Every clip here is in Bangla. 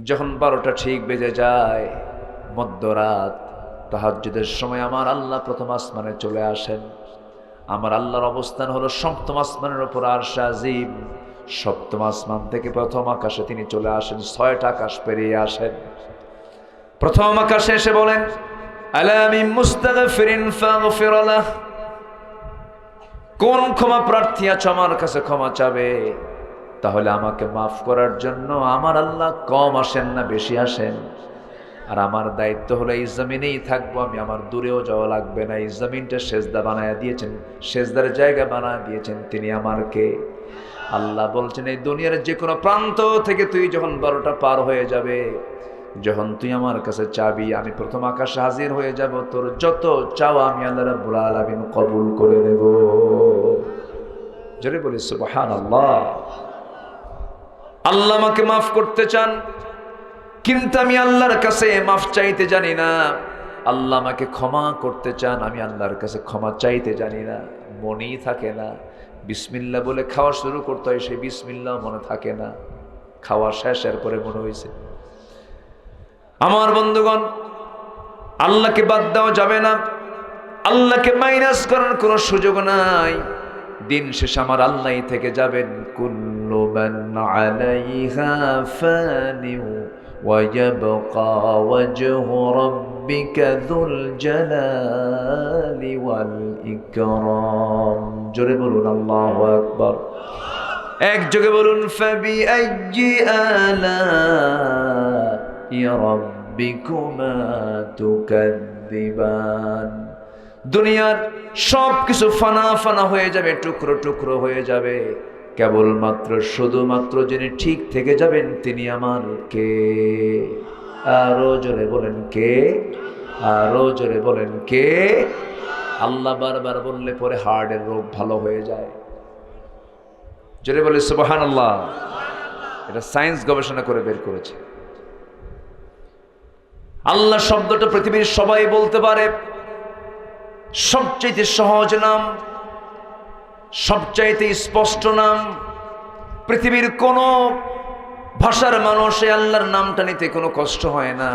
যখন 12টা ঠিক বেজে যায়, মধ্যরাত, তাহাজ্জুদের সময় আমার আল্লাহ প্রথম আসমানে চলে আসেন। আমার আল্লাহর অবস্থান হলো সপ্তম আসমানের উপর আরশ আজিম। সপ্তম আসমান থেকে প্রথম আকাশে তিনি চলে আসেন, 6টা আকাশ পেরিয়ে আসেন। প্রথম আকাশে এসে বলেন, আলা মিন মুস্তাগফিরিন ফাগফির লাহ, কোন ক্ষমা প্রার্থী আছে আমার কাছে ক্ষমা চাবে, তাহলে আমাকে মাফ করার জন্য আমার আল্লাহ কম আসেন না বেশি আসেন। আর আমার দায়িত্ব হলো এই জমিনেই থাকবো আমি, আমার দূরেও যাওয়া লাগবে না। এই জমিনটা সেজদা বানায় দিয়েছেন, সেজদার জায়গা বানায় দিয়েছেন তিনি আমারকে। আল্লাহ বলছেন, এই দুনিয়ার যে কোনো প্রান্ত থেকে তুই যখন 12টা পার হয়ে যাবে, যখন তুই আমার কাছে চাবি, আমি প্রথম আকাশে হাজির হয়ে যাব, তোর যত চাওয়া আমি আল্লাহ রাব্বুল আলামিন কবুল করে নেব। জোরে বলি সুবহানাল্লাহ। আল্লাহ আমাকে মাফ করতে চান, কিন্তু আমি আল্লাহর কাছে মাফ চাইতে জানি না। আল্লাহ আমাকে ক্ষমা করতে চান, আমি আল্লাহর কাছে ক্ষমা চাইতে জানি না। মনেই থাকে না। বিসমিল্লাহ বলে খাওয়া শুরু করতে হয়, সেই বিসমিল্লাহ মনে থাকে না। খাওয়া শেষের পরে মনে হয়েছে। আমার বন্ধুগণ, আল্লাহকে বাদ দেওয়া যাবে না, আল্লাহকে মাইনাস করার কোনো সুযোগ নাই। দিন শেষে আমার আল্লাহই থেকে যাবেন। কুল্লু মান আলাইহা ফানিউ ওয়া ইয়াবকা ওয়াজহু রাব্বিকা যুল জালালি ওয়াল ইকরাম। জোরে বলুন আল্লাহু আকবার। একযোগে বলুন, ফাবিআইয়ি আলাই রাব্বিকুমা তুকাযযিবান। দুনিয়ার সব কিছু ফানা ফানা হয়ে যাবে, টুকরো টুকরো হয়ে যাবে, কেবলমাত্র শুধুমাত্র যিনি ঠিক থেকে যাবেন তিনি আমার কে? আরো জোরে বলেন কে? আরো জোরে বলেন কে? আল্লাহ বারবার বললে পরে হার্টের রোগ ভালো হয়ে যায়। জোরে বলে সুবহানাল্লাহ। এটা সায়েন্স গবেষণা করে বের করেছে। আল্লাহ শব্দটা পৃথিবীর সবাই বলতে পারে। সবচাইতে সহজ নাম, সবচাইতে স্পষ্ট নাম। পৃথিবীর কোন ভাষার মানুষ এই আল্লাহর নামটা নিতে কোনো কষ্ট হয় না।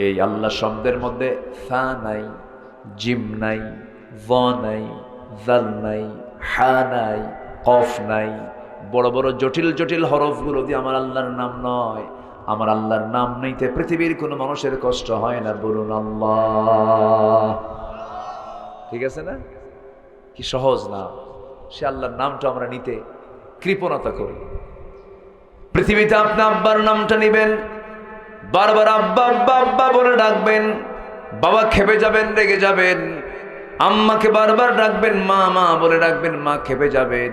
এই আল্লাহ শব্দের মধ্যে ফা নাই, জিম নাই, ভ নাই, জাল নাই, হা নাই, কফ নাই। বড় বড় জটিল জটিল হরফগুলো দিয়ে আমার আল্লাহর নাম নয়। আমার আল্লাহর নাম নিতে পৃথিবীর কোনো মানুষের কষ্ট হয় না। বলুন আল্লাহ। ঠিক আছে না? কি সহজ নাম। সে আল্লাহর নামটা আমরা নিতে কৃপণতা করি। পৃথিবীতে আপনি আব্বার নামটা নিবেন, বারবার আব্বা আব্বা আব্বা বলে ডাকবেন, বাবা খেপে যাবেন, রেগে যাবেন। আম্মাকে বারবার ডাকবেন, মা মা বলে ডাকবেন, মা খেপে যাবেন।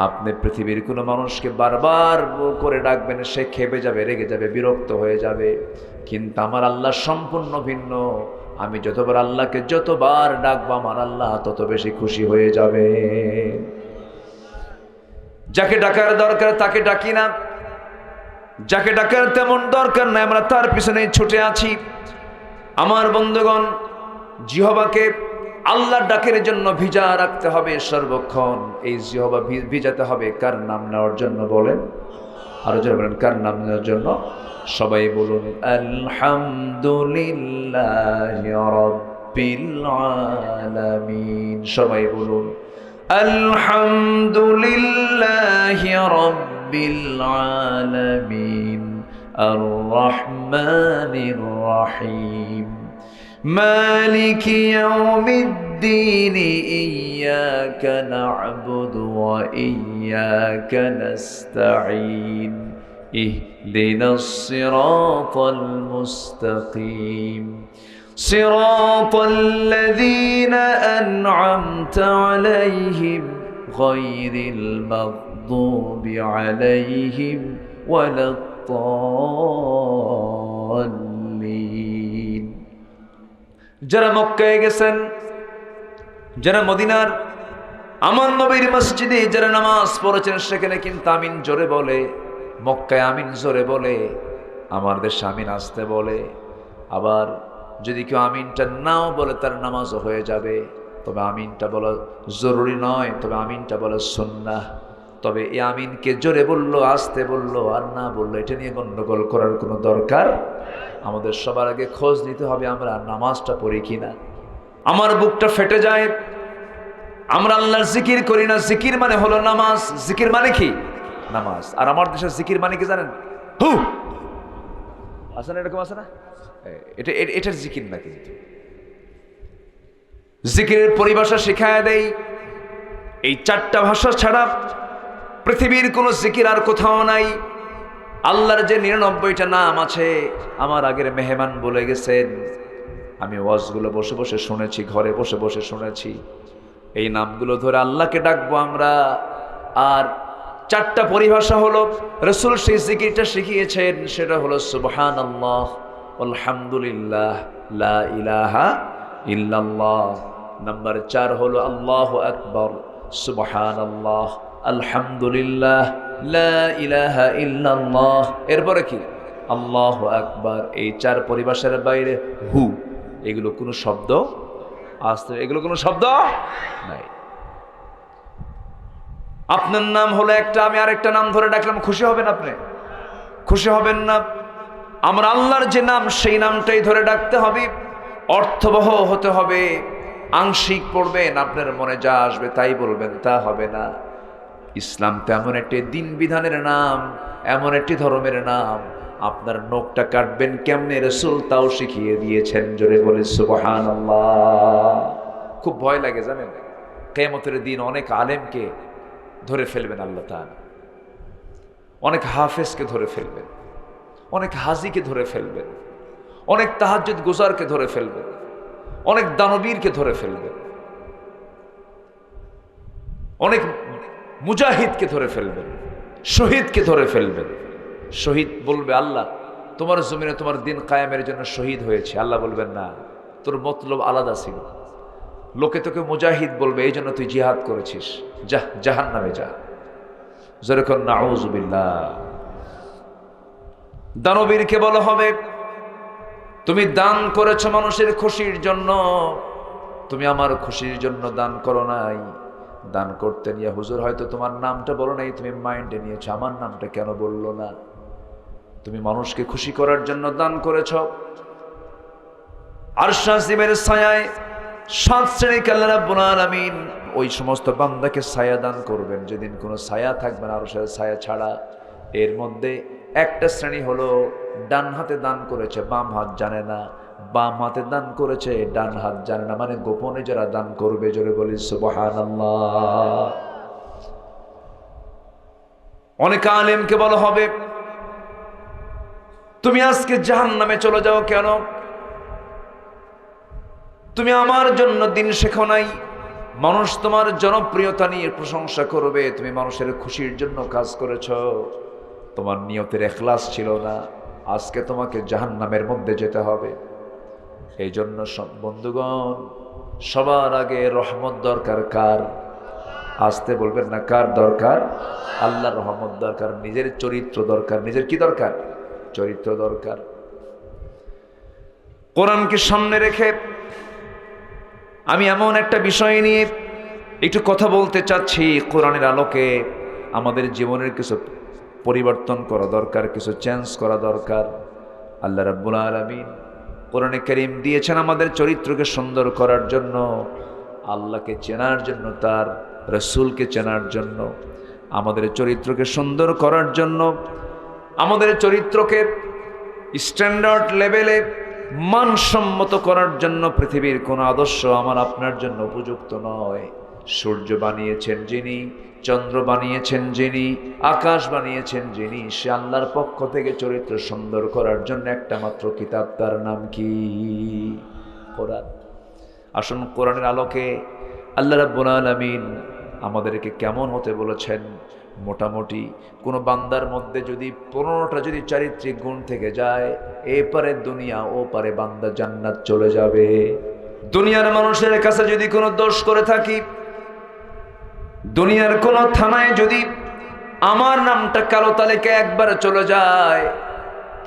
আপনি পৃথিবীর কোনো মানুষকে বারবার করে ডাকবেন, সে খেপে যাবে, রেগে যাবে, বিরক্ত হয়ে যাবে। কিন্তু আমার আল্লাহ সম্পূর্ণ ভিন্ন। আমি যতবার আল্লাহকে যতবার ডাকবো, আমার আল্লাহ তত বেশি খুশি হয়ে যাবে। যাকে ডাকার দরকার তাকে ডাকি না, যাকে ডাকার তেমন দরকার নাই আমরা তার পিছনে ছুটে আছি। আমার বন্ধুগণ, জিহ্বাকে আল্লাহর ডাকের জন্য ভিজা রাখতে হবে সর্বক্ষণ। এই জিহ্বা ভিজাতে হবে কার নাম নেওয়ার জন্য? বলেন আরো জোরে বলেন, কার নাম নেওয়ার জন্য? সবাই বলুন আলহামদুলিল্লাহি রাব্বিল আলামিন। সবাই বলুন আলহামদুলিল্লাহি রাব্বিল আলামিন আর রহমানির রহিম মালিকি ইয়াউমিদ্দিন ইয়্যাকা না'বুদু ওয়া ইয়্যাকা নাস্তাঈন ইহদিনাস সিরাতাল মুস্তাকিম সিরাতাল্লাযীনা আন'আমতা আলাইহিম গায়রিল মাগদুবি আলাইহিম ওয়ালাদ-দাল্লিন। যারা মক্কায় গেছেন, যারা মদিনার আমার নবীর মসজিদে যারা নামাজ পড়েছেন, সেখানে কিন্তু আমিন জোরে বলে। মক্কায় আমিন জোরে বলে, আমার দেশে আমিন আসতে বলে। আবার যদি কেউ আমিনটা নাও বলে তার নামাজও হয়ে যাবে। তবে আমিনটা বলা জরুরি নয়, তবে আমিনটা বলা সুন্নাহ। তবে এই আমিনকে জোরে বললো, আস্তে বললো আর না বললো, এটা নিয়ে গন্ডগোল করার কোনো দরকার। আমাদের সবার আগে খোঁজ নিতে হবে আমরা নামাজটা পড়ি কিনা। আমার বুকটা ফেটে যায়, আমরা আল্লাহর জিকির করি না। জিকির মানে হলো নামাজ। জিকির মানে কি? নামাজ। আর আমার দেশের জিকির মানে কি জানেন? হু আছে না, এরকম আছে না? এটার জিকির না। কিন্তু জিকিরের পরিভাষা শিখায় দেই, এই 4টা ভাষা ছাড়া পৃথিবীর কোনো জিকির আর কোথাও নাই। আল্লাহর যে 99টা নাম আছে, আমার আগের মেহমান বলে গেছেন, আমি ওয়াজগুলো বসে বসে শুনেছি, ঘরে বসে বসে শুনেছি। এই নামগুলো ধরে আল্লাহকে ডাকবো আমরা। আর 4টা পরিভাষা হলো, রাসূল সেই জিকিরটা শিখিয়েছেন, সেটা হলো সুবহানাল্লাহ, আলহামদুলিল্লাহ, লা ইলাহা ইল্লাল্লাহ। নাম্বার 4 হলো আল্লাহু আকবার, সুবহানাল্লাহ, আলহামদুলিল্লাহ, লা ইলাহা ইল্লাল্লাহ। এরপরে কি? আল্লাহু আকবার। এই 4 পরিভাষার বাইরে হু, এগুলো কোনো শব্দ আসতে, এগুলো কোনো শব্দ নাই। আপনার নাম হলো একটা, আমি আরেকটা নাম ধরে ডাকলাম, খুশি হবেন আপনি? খুশি হবেন না। আমরা আল্লাহর যে নাম, সেই নামটাই ধরে ডাকতে হবে। অর্থবহ হতে হবে। আংশিক পড়বেন, আপনার মনে যা আসবে তাই বলবেন, তা হবে না। ইসলাম তেমন একটি দিন বিধানের নাম, এমন একটি ধর্মের নাম, আপনার নখটা কাটবেন কেমনে রাসূল তাও শিখিয়ে দিয়েছেন। জোরে বলে সুবহানাল্লাহ। খুব ভয় লাগে জানেন, কিয়ামতের দিন অনেক আলেমকে ধরে ফেলবেন আল্লাহ তাআলা, অনেক হাফেজকে ধরে ফেলবেন, অনেক হাজীকে ধরে ফেলবেন, অনেক তাহাজ্জুদ গুজারকে ধরে ফেলবেন, অনেক দানবীরকে ধরে ফেলবেন, অনেক মুজাহিদকে ধরে ফেলবেন, শহীদকে ধরে ফেলবেন। শহীদ বলবে, আল্লাহ তোমার জমিনে তোমার দিন কায়েমের জন্য শহীদ হয়েছে। আল্লাহ বলবেন, না, তোর মতলব আলাদা ছিল। লোকে তোকে মুজাহিদ বলবে, এই জন্য তুই জিহাদ করেছিস, যা জাহান্নামে যা। যেরকম নাউযুবিল্লাহ। দানবীরকে বলা হবে, তুমি দান করেছ মানুষের খুশির জন্য, তুমি আমার খুশির জন্য দান করো নাই। দান করতে নিয়ে হুজুর হয়তো তোমার নামটা বলো নাই, তুমি মাইন্ডে নিয়েছো, আমার নামটা কেন বললো না? তুমি মানুষকে খুশি করার জন্য দান করেছ। আরশ আজিমের ছায়ায় 7 শ্রেণীকে আল্লাহ রাব্বুল আলামিন ওই সমস্ত বান্দাকে ছায়া দান করবেন, যেদিন কোনো ছায়া থাকবে না আরশের ছায়া ছাড়া। এর মধ্যে একটা শ্রেণী হলো ডান হাতে দান করেছে, বাম হাত জানে না, বাম হাতে দান করেছে, ডান হাত জানে না, মানে গোপনে যারা দান করবে। জোরে বলি সুবহানাল্লাহ। অনেক আলেমকে বলা হবে, তুমি আজকে জাহান্নামে চলে যাও কেন? তুমি আমার জন্য দিন শেখো নাই। মানুষ তোমার জনপ্রিয়তা নিয়ে প্রশংসা করবে, তুমি মানুষের খুশির জন্য কাজ করেছ, তোমার নিয়তের ইখলাস ছিল না, আজকে তোমাকে জাহান্নামের মধ্যে যেতে হবে। এই জন্য বন্ধুগণ, সবার আগে রহমত দরকার কার? আসতে বলবেন না, কার দরকার? আল্লাহর রহমত দরকার। নিজের চরিত্র দরকার। নিজের কি দরকার? চরিত্র দরকার। কোরআনকে সামনে রেখে আমি এমন একটা বিষয় নিয়ে একটু কথা বলতে চাচ্ছি। কোরআনের আলোকে আমাদের জীবনের কিছু পরিবর্তন করা দরকার, কিছু চেঞ্জ করা দরকার। আল্লাহ রাব্বুল আলামিন কোরআনে কারীম দিয়েছেন আমাদের চরিত্রকে সুন্দর করার জন্য, আল্লাহকে চেনার জন্য, তার রাসূলকে চেনার জন্য, আমাদের চরিত্রকে সুন্দর করার জন্য, আমাদের চরিত্রকে স্ট্যান্ডার্ড লেভেলে মানসম্মত করার জন্য। পৃথিবীর কোনো আদর্শ আমার আপনার জন্য উপযুক্ত নয়। সূর্য বানিয়েছেন যিনি, চন্দ্র বানিয়েছেন যিনি, আকাশ বানিয়েছেন যিনি, সে আল্লাহর পক্ষ থেকে চরিত্র সুন্দর করার জন্য একটা মাত্র কিতাব, তার নাম কি? কোরআন। আসুন কোরআনের আলোকে আল্লাহ রাব্বুল আলামিন আমাদেরকে কেমন হতে বলেছেন। মোটামুটি কোনো বান্দার মধ্যে যদি 15টা যদি চারিত্রিক গুণ থেকে যায়, এপারে দুনিয়া ও পারে বান্দা জান্নাত চলে যাবে। দুনিয়ার মানুষের কাছে যদি কোনো দোষ করে থাকি, দুনিয়ার কোনো থানায় যদি আমার নামটা কালো তালিকায় একবার চলে যায়,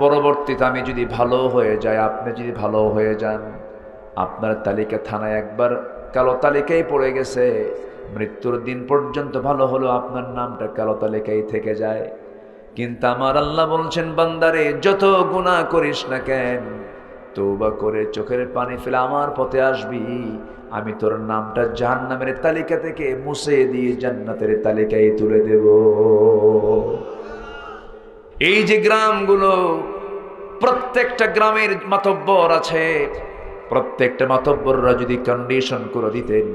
পরবর্তীতে আমি যদি ভালো হয়ে যাই, আপনি যদি ভালো হয়ে যান, আপনার তালিকা থানায় একবার কালো তালিকায় পড়ে গেছে, মৃত্যুর দিন পর্যন্ত ভালো হলো আপনার নামটা কালো তালিকায় থেকে যায়। কিন্তু আমার আল্লাহ বলছেন, বান্দারে যত গুনাহ করিস না কেন, তওবা করে চোখের পানি ফেলে আমার পথে আসবি, আমি তোর নামটা জাহান্নামের তালিকা থেকে মুছে দিয়ে জান্নাতের তালিকায় তুলে দেব। এই যে গ্রামগুলো, প্রত্যেকটা গ্রামের মাতব্বর আছে, প্রত্যেকটা মাতব্বররা যদি কন্ডিশন করে দিতেন,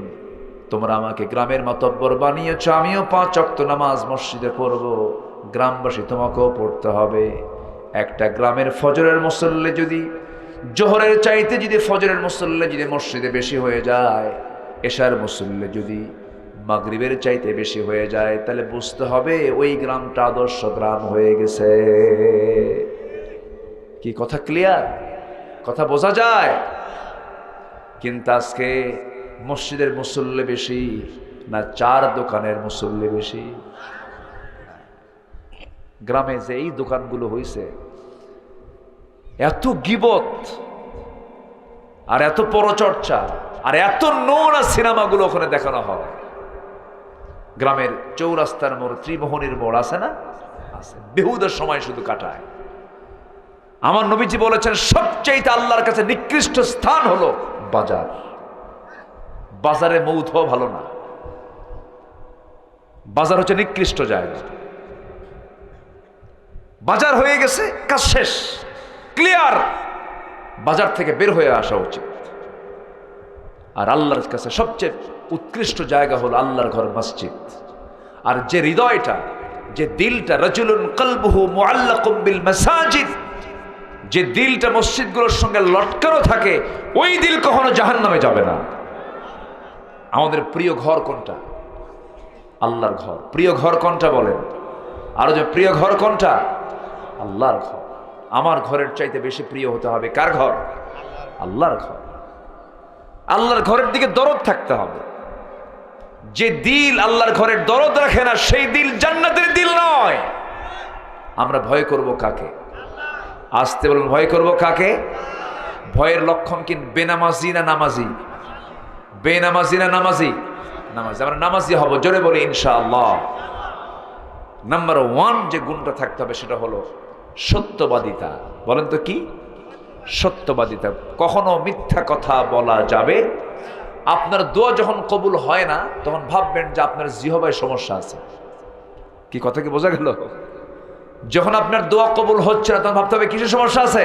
তোমরা আমাকে গ্রামের মাতব্বর বানিয়েছ, আমিও 5 ওয়াক্ত নামাজ মসজিদে পড়ব, গ্রামবাসী তোমাকেও পড়তে হবে। একটা গ্রামের ফজরের মুসল্লি যদি জোহরের চাইতে যদি ফজরের মুসল্লি যদি মসজিদে বেশি হয়ে যায়, এশার মুসল্লি যদি মাগরিবের চাইতে বেশি হয়ে যায়, তাহলে বুঝতে হবে ওই গ্রামটা আদর্শ গ্রাম হয়ে গেছে। কি কথা ক্লিয়ার? কথা বোঝা যায়? কিন্তু আজকে মসজিদের মুসল্লি বেশি না 4 দোকানের মুসল্লি বেশি? গ্রামে যে এই দোকানগুলো হইছে, এত গীবত আর এত পরচর্চা আর এত নোংরা সিনেমাগুলো ওখানে দেখানো হয়। গ্রামের চৌরাস্তার মোড়, ত্রিমোহনীর মোড় আছে না? আছে। বেহুদার সময় শুধু কাটায়। আমার নবীজি বলেছেন, সবচেয়ে আল্লাহর কাছে নিকৃষ্ট স্থান হলো বাজার। বাজারে মৌত হওয়া ভালো না, বাজার হচ্ছে নিকৃষ্ট জায়গা। বাজার হয়ে গেছে, কাজ শেষ, ক্লিয়ার। বাজার থেকে বের হয়ে আসা উচিত। আর আল্লাহর কাছে সবচেয়ে উৎকৃষ্ট জায়গা হলো আল্লাহর ঘর, মসজিদ। আর যে হৃদয়টা, যে দিলটা, রাজুলুন কলবুহু মুআল্লাকুম বিল মাসাজিদ, যে দিলটা মসজিদগুলোর সঙ্গে লটকানো থাকে, ওই দিল কখনো জাহান্নামে যাবে না। আমাদের প্রিয় ঘর কোনটা? আল্লাহর ঘর। প্রিয় ঘর কোনটা বলেন? আরো যে প্রিয় ঘর কোনটা? আল্লাহর ঘর। আমার ঘরের চাইতে বেশি প্রিয় হতে হবে কার ঘর? আল্লাহর ঘর। আল্লাহর ঘরের দিকে দরদ থাকতে হবে। যে দিল আল্লাহর ঘরের দরদ রাখে না, সেই দিল জান্নাতের দিল নয়। আমরা ভয় করব কাকে? আসতে বলুন, ভয় করব কাকে? ভয়ের লক্ষণ কি বেনামাজি না নামাজি? বেনামাজি না নামাজি? নামাজি। আমরা নামাজি হব, জোরে বলি ইনশাআল্লাহ। নাম্বার 1 যে গুণটা থাকতে হবে সেটা হলো সত্যবাদিতা। বলেন তো কি? সত্যবাদিতা। কখনো মিথ্যা কথা বলা যাবে। আপনার দোয়া যখন কবুল হয় না, তখন ভাববেন যে আপনার জিহবায় সমস্যা আছে। কি কথা কি বোঝা গেল? যখন আপনার দোয়া কবুল হচ্ছে না, তখন ভাবতে হবে কিসের সমস্যা আছে?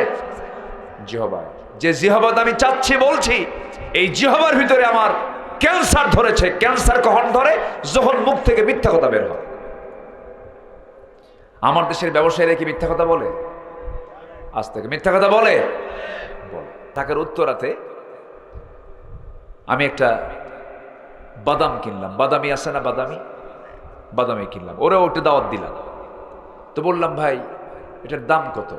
জিহবায়। যে জিহবাদ আমি চাচ্ছি বলছি, এই জিহবার ভিতরে আমার ক্যান্সার ধরেছে। ক্যান্সার কখন ধরে? যখন মুখ থেকে মিথ্যা কথা বের হয়। আমার দেশের ব্যবসায়ীরা কি মিথ্যা কথা বলে? আজ থেকে মিথ্যা কথা বলে? ঢাকার উত্তরাতে আমি একটা বাদাম কিনলাম। বাদামি আছে না? বাদামি কিনলাম। ওরা ওটা দাওয়াত দিলাম। তো বললাম, ভাই এটার দাম কত?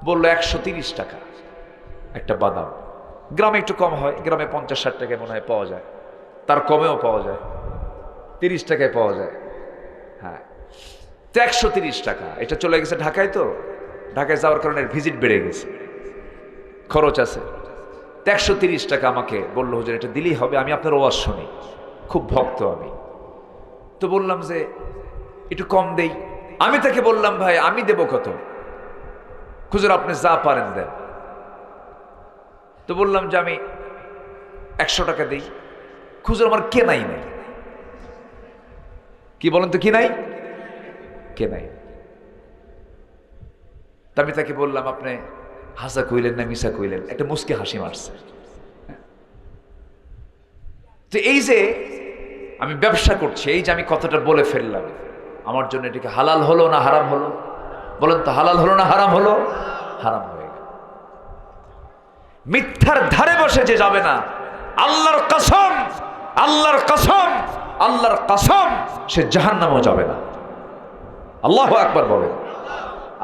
বললো 130 টাকা একটা বাদাম। গ্রামে একটু কম হয়, গ্রামে 50-60 টাকায় মনে হয় পাওয়া যায়, তার কমেও পাওয়া যায়, 30 টাকায় পাওয়া যায়। হ্যাঁ, তো 130 টাকা। এটা চলে গেছে ঢাকায়। তো ঢাকায় যাওয়ার কারণে ভিজিট বেড়ে গেছে, খরচ আছে। তো 130 টাকা আমাকে বললো, হুজুর এটা দিলেই হবে, আমি আপনার ওয়াজ শুনি, খুব ভক্ত আমি। তো বললাম যে একটু কম দেই। আমি তাকে বললাম, ভাই আমি দেব কত? হুজুর আপনি যা পারেন দেন। তো বললাম যে আমি 100 টাকা দিই। হুজুর আমার কেনাই নাই। কি বলেন তো? কি নাই? কেনাই। তা আমি তাকে বললাম, আপনি হাসা কইলেন না মিশা কইলেন? একটা মুস্কি হাসি মারছে। তো এই যে আমি ব্যবসা করছি, এই যে আমি কথাটা বলে ফেললাম, আমার জন্য এটাকে হালাল হলো না হারাম হলো? বলেন তো, হালাল হলো না হারাম হলো? হারাম হয়ে গেল। মিথ্যার ধারে বসে যে যাবে না, আল্লাহর কসম, আল্লাহর কসম, আল্লাহর কসম, সে জাহান্নামেও যাবে না। আল্লাহু আকবার বলেন।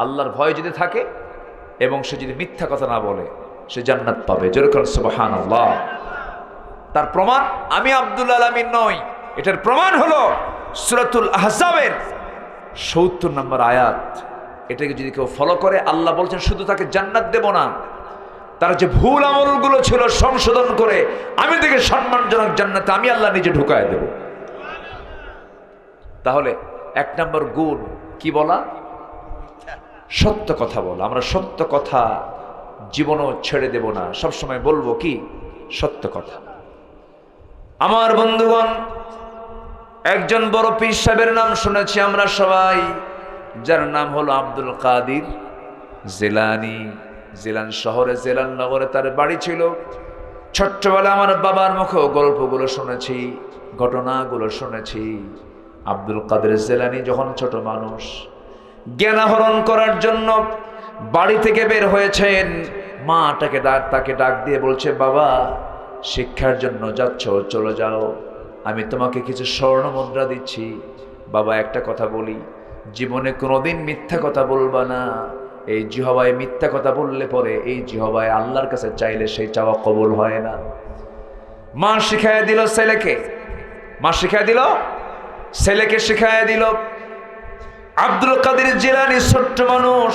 আল্লাহর ভয় যদি থাকে এবং সে যদি মিথ্যা কথা না বলে, সে জান্নাত পাবে। যেরকম সুবহানাল্লাহ। তার প্রমাণ আমি আব্দুল আলামিন নই, এটার প্রমাণ হলো সূরাতুল আহজাবের ৭০ নম্বর আয়াত। এটাকে যদি কেউ ফলো করে, আল্লাহ বলছেন শুধু তাকে জান্নাত দেব না, তার যে ভুল আমলগুলো ছিল সংশোধন করে আমি তাকে সম্মানজনক জান্নাতে আমি আল্লাহ নিজে ঢুকায় দেব। তাহলে 1 নম্বর গুণ কি বলা? সত্য কথা বলা। আমরা সত্য কথা জীবনও ছেড়ে দেব না, সবসময় বলবো কি? সত্য কথা। আমার বন্ধুগণ, একজন বড় পীর সাহেবের নাম শুনেছি আমরা সবাই, যার নাম হলো আব্দুল কাদের জিলানী। জিলান শহরে, জিলান নগরে তার বাড়ি ছিল। ছোট্টবেলা আমার বাবার মুখেও গল্পগুলো শুনেছি, ঘটনাগুলো শুনেছি। আব্দুল কাদের জিলানী যখন ছোট মানুষ, জ্ঞান আহরণ করার জন্য বাড়ি থেকে বের হয়েছেন, মা তাকে ডাক দিয়ে বলছে, বাবা শিক্ষার জন্য যাচ্ছ, চলে যাও, আমি তোমাকে কিছু স্বর্ণ মুদ্রা দিচ্ছি। বাবা একটা কথা বলি, জীবনে কোনোদিন মিথ্যা কথা বলবা না। এই জিহবায় মিথ্যা কথা বললে পরে এই জিহবায় আল্লাহর কাছে চাইলে সেই চাওয়া কবুল হয় না। মা শিখায় দিল ছেলেকে, ছেলেকে শিখায় দিল। আব্দুল কাদের জিলানী ছোট্ট মানুষ,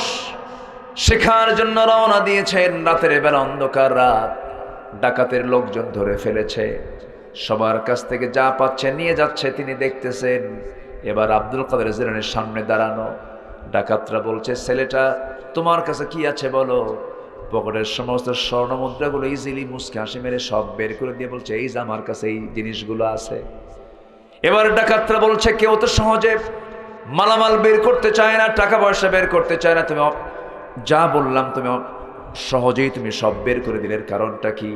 শেখার জন্য রওনা দিয়েছেন। রাতের বেলা, অন্ধকার রাত, ডাকাতের লোকজন ধরে ফেলেছে, সবার কাছ থেকে যা পাচ্ছে নিয়ে যাচ্ছে। তিনি দেখতেছেন এবার আব্দুল কাদের জিলানীর সামনে দাঁড়ানো। ডাকাতরা বলছে, ছেলেটা তোমার কাছে কি আছে বলো। পকেটের সমস্ত স্বর্ণ মুদ্রাগুলো ইজিলি মুসকে হাসি মেরে সব বের করে দিয়ে বলছে, এই যে আমার কাছে এই জিনিসগুলো আছে। এবার ডাকাতরা বলছে, কেউ তো সহজে মালামাল বের করতে চায় না, টাকা পয়সা বের করতে চায় না, তুমি যা বললাম তুমি সহজেই তুমি সব বের করে দিলে, কারণটা কি?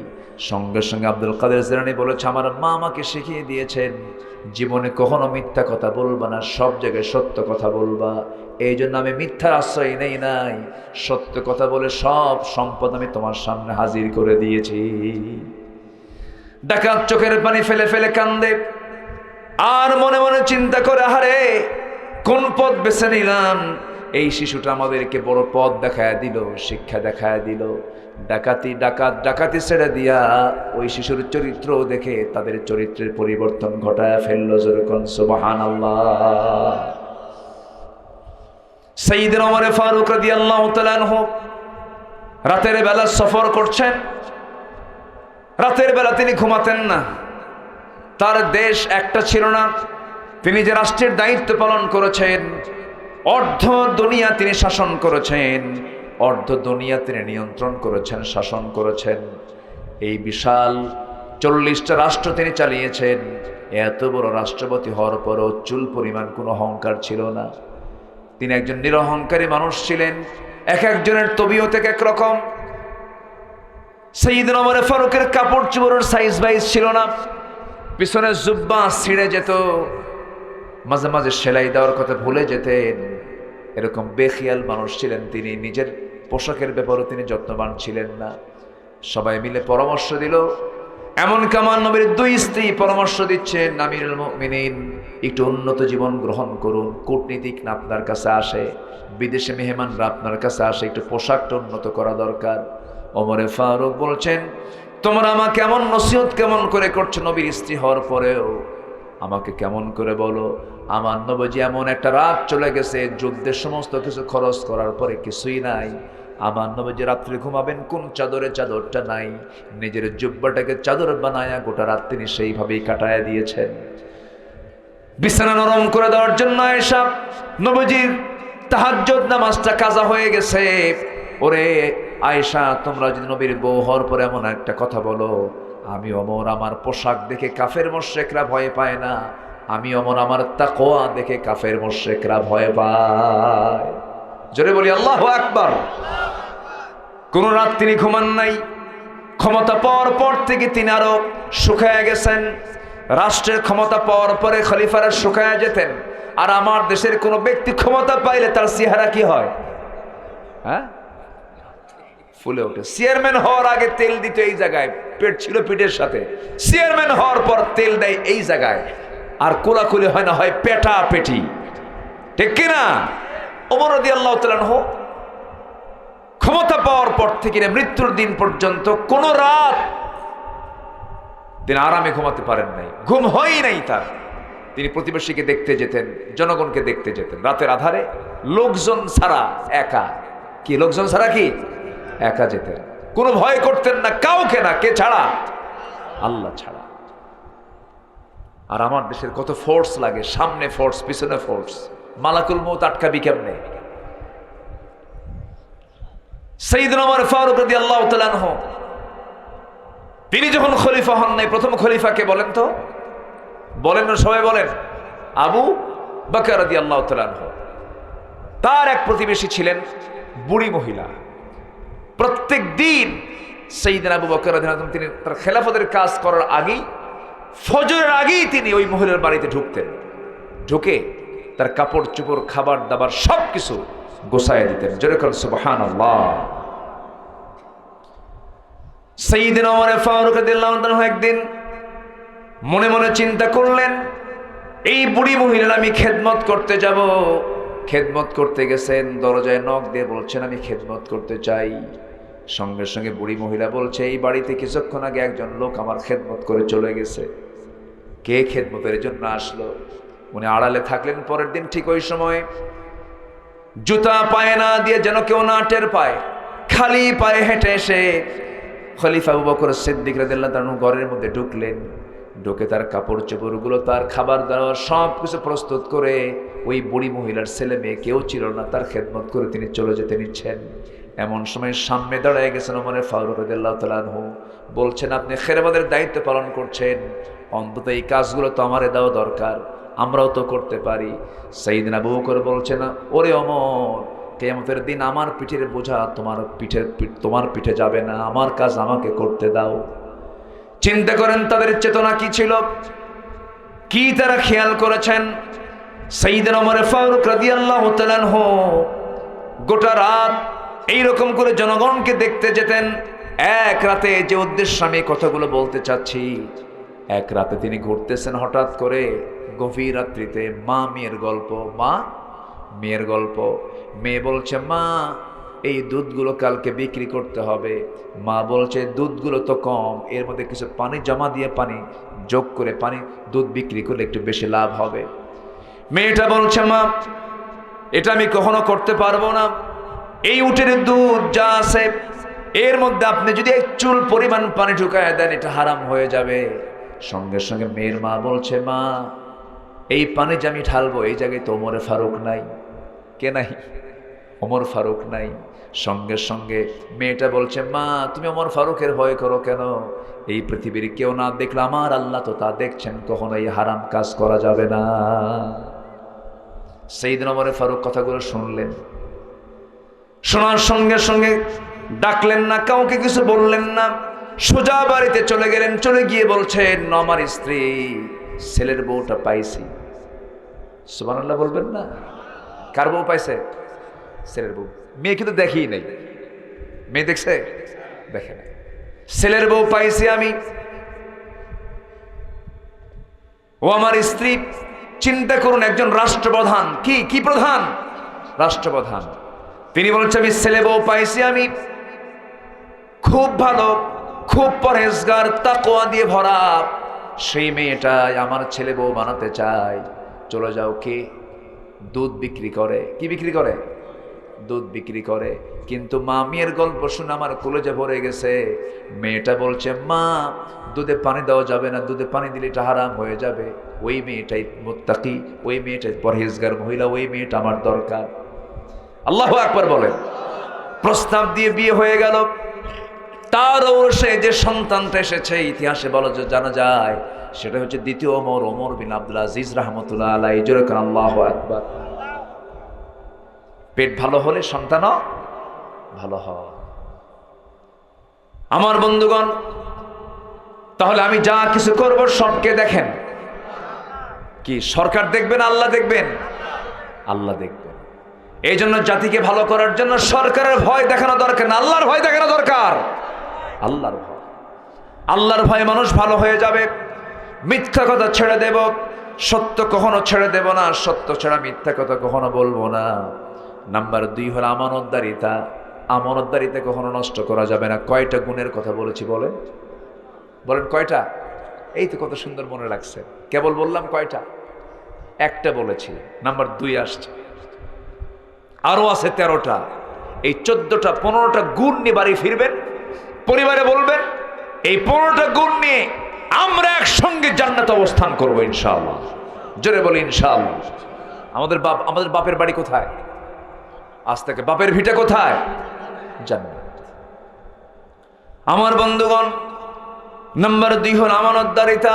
সঙ্গে সঙ্গে আব্দুল কাদের জিলানী বলেছে, আমার মা আমাকে শিখিয়ে দিয়েছেন জীবনে কখনো মিথ্যা কথা বলবা না, সব জায়গায় সত্য কথা বলবা। এই জন্য আমি মিথ্যার আশ্রয় নেই নাই, সত্য কথা বলে সব সম্পদ আমি তোমার সামনে হাজির করে দিয়েছি। ডাকাত চোখের পানি ফেলে ফেলে কান্দে, আর মনে মনে চিন্তা করে, আহারে কোন পথ বেছে নিলাম। এই শিশুটা আমাদেরকে বড় পথ দেখায় দিল, শিক্ষা দেখায় দিল। ডাকাতি ছেড়ে দিয়া ওই শিশুর চরিত্র দেখে তাদের চরিত্রের পরিবর্তন ঘটায় ফেললো। যেরকম সুবহানাল্লাহ। সাইয়েদনা ওমর ফারুক রাদিয়াল্লাহু তাআলা আনহু রাতের বেলা সফর করছেন। রাতের বেলা তিনি ঘুমাতেন না, তার দেশ একটা ছিল না। তিনি যে রাষ্ট্রের দায়িত্ব পালন করেছেন, অর্ধ দুনিয়া তিনি শাসন করেছেন, অর্ধ দুনিয়া তিনি নিয়ন্ত্রণ করেছেন, শাসন করেছেন। এই বিশাল 40টা রাষ্ট্র তিনি চালিয়েছেন। এত বড় রাষ্ট্রপতি হওয়ার পরও চুল পরিমাণ কোনো অহংকার ছিল না। তিনি একজন নিরহংকারী মানুষ ছিলেন। এক একজনের তবিয়ত এক রকম। সাইয়েদনা ওমর ফারুকের কাপড় চোপড়ের সাইজ বাইজ ছিল না, পিছনের জুব্বা ছিঁড়ে যেত, মাঝে মাঝে সেলাই দেওয়ার কথা ভুলে যেতেন। এরকম বেখিয়াল মানুষ ছিলেন তিনি। নিজের পোশাকের ব্যাপারেও তিনি যত্নবান ছিলেন না। সবাই মিলে পরামর্শ দিল, এমনকি আমার নবীর 2 স্ত্রী পরামর্শ দিচ্ছেন, আমিরুল মুমিনিন একটু উন্নত জীবন গ্রহণ করুন, কূটনীতিক না আপনার কাছে আসে, বিদেশে মেহমানরা আপনার কাছে আসে, একটু পোশাকটা উন্নত করা দরকার। ওমরে ফারুক বলছেন, তোমরা আমাকে এমন নসিহত কেমন করে করছো? নবীর স্ত্রী হওয়ার পরেও আমাকে কেমন করে বলো? আমার নবীজি এমন একটা রাত চলে গেছে, যুদ্ধের সমস্ত কিছু খরচ করার পরে কিছুই নাই। আমার নবীজি রাত্রে ঘুমাবেন কোন চাদরে? চাদরটা নাই। নিজের জুব্বাটাকে চাদর বানায়া গোটা রাত তিনি সেইভাবেই কাটায় দিয়েছেন। বিছানা নরম করে দেওয়ার জন্য আয়েশা, নবীজির তাহাজ্জুদ নামাজটা কাজা হয়ে গেছে। ওরে আয়েশা, তোমরা যদি নবীর বউ হওয়ার পরে এমন একটা কথা বলো, আমি ওমর আমার পোশাক দেখে কাফের মুশরিকরা ভয় পায় না, আমি ওমর আমার তাকওয়া দেখে কাফের মুশরিকরা ভয় পায়। জোরে বলি আল্লাহু আকবার। কোন রাত তিনি ঘুমান নাই। ক্ষমতা পাওয়ার পর থেকে তিনি আরো শুকায় গেছেন। রাষ্ট্রের ক্ষমতা পাওয়ার পরে খলিফারা শুকায় যেতেন। আর আমার দেশের কোন ব্যক্তি ক্ষমতা পাইলে তার চেহারা কি হয়? হ্যাঁ, ফুলে ওঠে। চেয়ারম্যান হওয়ার আগে তেল দিত এই জায়গায়, পেট ছিল পিঠের সাথে। চেয়ারম্যান হওয়ার পর তেল দেয় এই জায়গায়, আর কোলাকুলি হয় না, হয় পেটা পেটি, ঠিক কিনা? ওমর রাদিয়াল্লাহু তাআলা আনহু ক্ষমতা পাওয়ার পর থেকে মৃত্যুর দিন পর্যন্ত কোন রাত তিনি আরামে ঘুমাতে পারেন নাই, ঘুম হয় নাই তার। তিনি প্রতিবেশীকে দেখতে যেতেন, জনগণকে দেখতে যেতেন রাতের আধারে, লোকজন ছাড়া একা। কি লোকজন ছাড়া? কি একা যেতেন, কোনো ভয় করতেন না কাউকে, না কে ছাড়া? আল্লাহ ছাড়া। আর আমার দেশের কত ফোর্স লাগে, সামনে ফোর্স পিছনে ফোর্স, মালাকুল মউত আটকাবি কেমনে? সাইয়েদনা ওমর ফারুক রাদিয়াল্লাহু তাআলা আনহু তিনি যখন খলিফা হন নাই, প্রথম খলিফাকে বলেন তো, বলেন না সবাই বলেন, আবু বকর রাদিয়াল্লাহু তাআলা আনহু। তার এক প্রতিবেশী ছিলেন বুড়ি মহিলা। প্রত্যেক দিন সাইয়েদনা আবু বকর রাদিয়াল্লাহু তাআলা তিনি তার খেলাফতের কাজ করার আগেই, ফজরের আগেই তিনি ওই মহিলার বাড়িতে ঢুকতেন। ঢুকে তার কাপড় চোপড় খাবার দাবার সবকিছু গোছায় দিতেন। জোরে করেন সুবহানাল্লাহ। সাইয়েদনা ওমর ফারুক রাদিয়াল্লাহু তাআলা একদিন মনে মনে চিন্তা করলেন, এই বুড়ি মহিলার আমি খেদমত করতে যাব। খেদমত করতে গেছেন, দরজায় নক দিয়ে বলছেন আমি খেদমত করতে চাই। সঙ্গে সঙ্গে বুড়ি মহিলা বলছে, এই বাড়িতে কিছুক্ষণ আগে একজন লোক আমার খেদমত করে চলে গেছে। কে খেদমতের জন্য আসলো? উনি আড়ালে থাকলেন। পরের দিন ঠিক ওই সময় জুতা পায়ে না দিয়ে, যেন কেউ না টের পায়, খালি পায়ে হেঁটে এসে খলিফা আবু বকর সিদ্দিক রাদিয়াল্লাহু তাআলা ঘরের মধ্যে ঢুকলেন। ঢুকে তার কাপড় চোপড়গুলো, তার খাবার দাবার সব কিছু প্রস্তুত করে, ওই বুড়ি মহিলার ছেলে মেয়ে কেউ ছিল না, তার খেদমত করে তিনি চলে যেতে নিচ্ছেন। এমন সময় সামনে দাঁড়ায় গেছেন ওমর ফারুক রাদিয়াল্লাহু তাআলা আনহু। বলছেন, আপনি খেদমতের দায়িত্ব পালন করছেন, অন্তত এই কাজগুলো তো আমারে দেওয়া দরকার, আমরাও তো করতে পারি। সাইয়েদনা আবু বকর বলছেন, ওরে ওমর, কিয়ামতের দিন আমার পিঠের বোঝা তোমার পিঠে যাবে না, আমার কাজ আমাকে করতে দাও। চিন্তা করেন তাদের চেতনা কি ছিল, কি তারা খেয়াল করেছেন। সাইয়েদনা ওমর ফারুক রাদিয়াল্লাহু তাআলা আনহু গোটা রাত এইরকম করে জনগণকে দেখতে যেতেন। এক রাতে, যে উদ্দেশ্যে আমি কথাগুলো বলতে চাচ্ছি, এক রাতে তিনি ঘুরতেছেন, হঠাৎ করে গভীর রাত্রিতে মা মেয়ের গল্প, মা মেয়ের গল্প। মেয়ে বলছে, মা এই দুধগুলো কালকে বিক্রি করতে হবে। মা বলছে, দুধগুলো তো কম, এর মধ্যে কিছু পানি জমা দিয়ে পানি যোগ করে দুধ বিক্রি করলে একটু বেশি লাভ হবে। মেয়েটা বলছে, মা এটা আমি কখনো করতে পারবো না, এই উটের দুধ যা আছে এর মধ্যে আপনি যদি এক চুল পরিমাণ পানি ঢুকায় দেন, এটা হারাম হয়ে যাবে। সঙ্গে সঙ্গে মেয়ের মা বলছে, মা এই পানি যে আমি ঢালবো, এই জায়গায় তো ওমর ফারুক নাই। কে নাই? ওমর ফারুক নাই। সঙ্গে সঙ্গে মেয়েটা বলছে, মা তুমি ওমর ফারুকের ভয় করো কেন? এই পৃথিবীর কেউ না দেখলে আমার আল্লাহ তো তা দেখছেন, কখনো এই হারাম কাজ করা যাবে না। সাইয়েদনা ওমর ফারুক কথাগুলো শুনলেন। শোনার সঙ্গে সঙ্গে ডাকলেন না, কাউকে কিছু বললেন না, সোজা বাড়িতে চলে গেলেন। চলে গিয়ে বলছেন, আমার স্ত্রী ছেলের বউটা পাইছি। সুবহানাল্লাহ বলবেন না? কার বউ পাইছে? ছেলের বউ। মেয়ে কিন্তু দেখেই নাই। মেয়ে দেখছে? দেখে নাই। ছেলের বউ পাইছি আমি। ও আমার স্ত্রী, চিন্তা করুন, একজন রাষ্ট্রপ্রধান, কি প্রধান? রাষ্ট্রপ্রধান। তিনি বলছেন, আমি ছেলে বউ পাইছি আমি, খুব ভালো, খুব পরহেজগার, তাকওয়া দিয়ে ভরা। সেই মেয়েটাই আমার ছেলে বউ বানাতে চাই। চলে যাও। কে? দুধ বিক্রি করে। কি বিক্রি করে? দুধ বিক্রি করে। কিন্তু মা মেয়ের গল্প শুনে আমার কলেজে ভরে গেছে। মেয়েটা বলছে, মা দুধে পানি দেওয়া যাবে না, দুধে পানি দিলে এটা হারাম হয়ে যাবে। ওই মেয়েটাই মুত্তাকি, ওই মেয়েটাই পরহেজগার মহিলা, ওই মেয়েটা আমার দরকার। আল্লাহু আকবার বলেন। প্রস্তাব দিয়ে বিয়ে হয়ে গেল। তার ঔরসে যে সন্তানটা এসেছে, ইতিহাসে জানা যায়, সেটা হচ্ছে দ্বিতীয় ওমর বিন আব্দুল আজিজ রাহমাতুল্লাহ আলাইহি। জোরে করে আল্লাহু আকবার। পেট ভালো হলে সন্তানও ভালো হয়। আমার বন্ধুগণ, তাহলে আমি যা কিছু করব সবকে দেখেন। কি সরকার দেখবেন? আল্লাহ দেখবেন? আল্লাহ দেখবেন। এই জন্য জাতিকে ভালো করার জন্য সরকারের ভয় দেখানো দরকার না, আল্লাহর ভয় দেখানো দরকার। আল্লাহর ভয়, আল্লাহর ভয়ে মানুষ ভালো হয়ে যাবে। মিথ্যা কথা ছেড়ে দেব, সত্য কখনো ছেড়ে দেব না, সত্য ছাড়া মিথ্যা কথা কখনো বলবো না। নাম্বার 2 হলো আমানতদারিতা। আমানতদারিতা কখনো নষ্ট করা যাবে না। কয়টা গুণের কথা বলেছি বলেন? বলেন কয়টা? এই তো কত সুন্দর মনে রাখছে। কেবল বললাম কয়টা? একটা বলেছি, নাম্বার 2 আসছে, আরো আছে 13টা। এই 14টা 15টা গুণ নিয়ে বাড়ি ফিরবেন, পরিবারে বলবেন, এই 15টা গুণ নিয়ে আমরা একসঙ্গে জান্নাতে অবস্থান করব ইনশাআল্লাহ। জোরে বলি ইনশাআল্লাহ। আমাদের বাপের বাড়ি কোথায়? আজ থেকে বাপের ভিটা কোথায়? জান্নাত। আমার বন্ধুগণ, নাম্বার 2 হল আমানতদারিতা।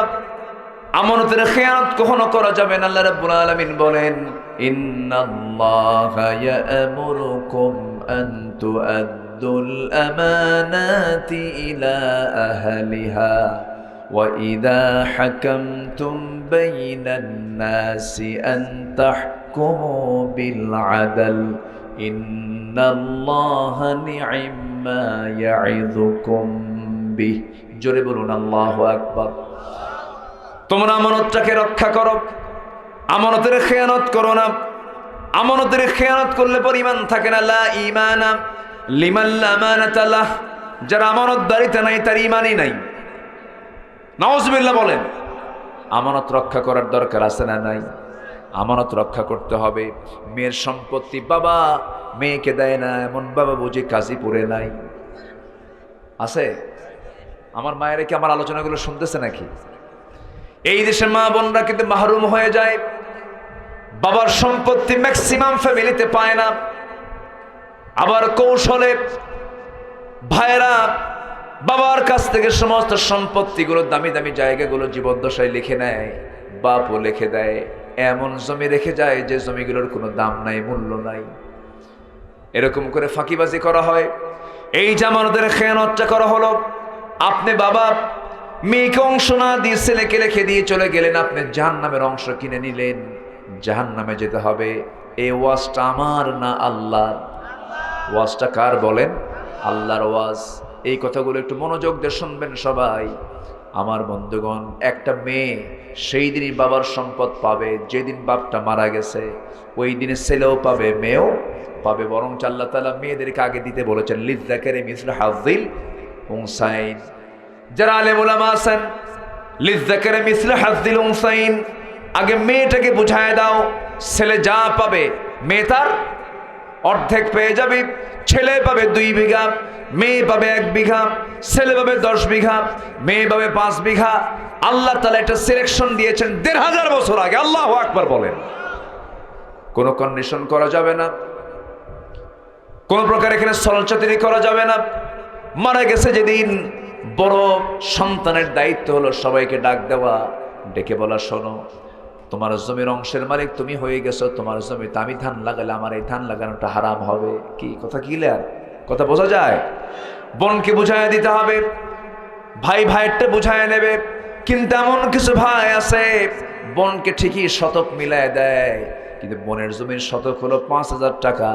আমানতের খেয়ানত কখনো করা যাবে না। আল্লাহ রাব্বুল আলামিন বলেন, ইন্নাল্লাহা ইয়া'মুরুকুম আন তু'আদ্দুল আমানাতি ইলা আহলিহা ওয়া ইযা হাকামতুম বাইনান নাসি আন তাহকুমু বিল আদল ইন্নাল্লাহা নি'ম্মা ইয়া'ইযুকুম বিহি। জোরে বলুন আল্লাহু আকবার। তোমরা আমানতটাকে রক্ষা করো, আমানতের খেয়ানত করো না। আমানতের খেয়ানত করলে পরিমাণ থাকে না। লা ঈমানা লিমান লা আমানাতা লাহ। যারা আমানতদারিতা নাই তার ঈমানই নাই। নাউজুবিল্লাহ বলেন। আমানত রক্ষা করার দরকার আছে না নাই? আমানত রক্ষা করতে হবে। মেয়ের সম্পত্তি বাবা মেয়েকে দেয় না, এমন বাবা বুঝি কাজীপুরে নাই? আছে? আমার মায়েরা কি আমার আলোচনাগুলো শুনতেছে নাকি? এই দেশের মা বোনরা কিন্তু মাহরুম হয়ে যায়, বাবার সম্পত্তি ম্যাক্সিমাম ফ্যামিলিতে পায় না। আবার কৌশলে ভাইরা বাবার কাছ থেকে সমস্ত সম্পত্তিগুলো, দামি দামি জায়গাগুলো জীবদ্দশায় লিখে নেয়, বাপও লিখে দেয়। এমন জমি রেখে যায় যে জমিগুলোর কোনো দাম নাই, মূল্য নাই। এরকম করে ফাঁকিবাজি করা হয়। এই জামানতের খেয়ানতটা করা হলো। আপনি বাবা মেয়েকে অংশ না দিয়ে ছেলেকে রেখে দিয়ে চলে গেলেন, আপনি জাহান্নামের অংশ কিনে নিলেন। জাহান্নামে যেতে হবে। এই ওয়াজটা আমার না আল্লাহর? ওয়াজটা কার বলেন? আল্লাহর ওয়াজ। এই কথাগুলো একটু মনোযোগ দিয়ে শুনবেন সবাই। আমার বন্ধুগণ, একটা মেয়ে সেই দিনই বাবার সম্পদ পাবে যেদিন বাপটা মারা গেছে। ওই দিনে ছেলেও পাবে, মেয়েও পাবে। বরং আল্লাহ তাআলা মেয়েদেরকে আগে দিতে বলেছেন, লিযযাকারি মিসলু হাযযিল উনসাইন। যারা আলেম উলামা আছেন, লিযযাকারি মিসলু হাযযিল উনসাইন, আগে মেয়েটাকে বুঝায় দাও, ছেলে যা পাবে মেয়ে তার অর্ধেক পেয়ে যাবে। ছেলে পাবে 2 বিঘা, মেয়ে পাবে 1 বিঘা। ছেলে পাবে 10 বিঘা, মেয়ে পাবে 5 বিঘা। আল্লাহ তাআলা একটা সিলেকশন দিয়েছেন 1500 বছর আগে। আল্লাহু আকবার বলেন। কোনো কন্ডিশন করা যাবে না, কোন প্রকার এখানে ছলচাতুরি করা যাবে না। মারা গেছে যেদিন, বড় সন্তানের দায়িত্ব হলো সবাইকে ডাক দেওয়া, ডেকে বলা, শোনো, তোমার জমির অংশের মালিক তুমি হয়ে গেছো। তোমার জমিতে আমি ধান লাগালে আমার এই ধান লাগানোটা হারাম হবে। কি কথা ক্লিয়ার? কথা বোঝা যায়? বোনকে বুঝাইয়া দিতে হবে, ভাই ভাইয়েরটা বুঝাইয়া নেবে। কিন্তু এমন কিছু ভাই আছে বোনকে ঠিকই শতক মিলায় দেয়, কিন্তু বোনের জমির শতক হলো 5000 টাকা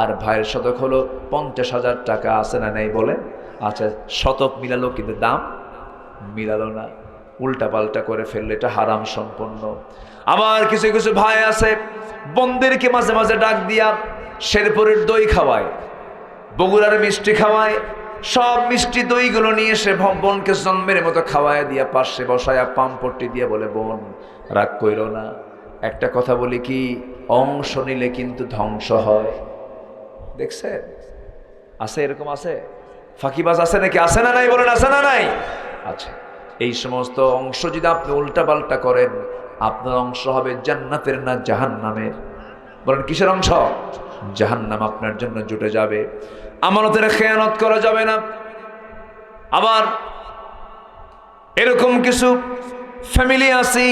আর ভাইয়ের শতক হলো 50,000 টাকা। আছে না নেই বলেন? আচ্ছা, শতক মিলালো কিন্তু দাম মিলালো না, উল্টা পাল্টা করে ফেললে এটা হারাম সম্পন্ন। আবার কিছু কিছু ভাই আছে বোনদেরকে মাঝে মাঝে ডাক দিয়া শেরপুরের দই খাওয়ায়, বগুড়ার মিষ্টি খাওয়ায়। সব মিষ্টি দইগুলো নিয়ে এসে বোনকে জন্মের মতো খাওয়ায় দিয়া পাশে বসায়া পাম্পট্টি দিয়ে বলে, বোন রাগ কইরো না, একটা কথা বলি কি, অংশ নিলে কিন্তু ধ্বংস হয়। দেখছেন? আছে, এরকম আছে ফাঁকিবাজ আছে নাকি? আছে না নাই বলেন? আছে না নাই? আচ্ছা, এই সমস্ত অংশ যদি আপনি উল্টা পাল্টা করেন, আপনার অংশ হবে জান্নাতের না জাহান্নামের? বলেন কিসের অংশ? জাহান্নাম আপনার জন্য জুটে যাবে। আমানতের খেয়ানত করা যাবে না। আবার এরকম কিছু ফ্যামিলি আছে,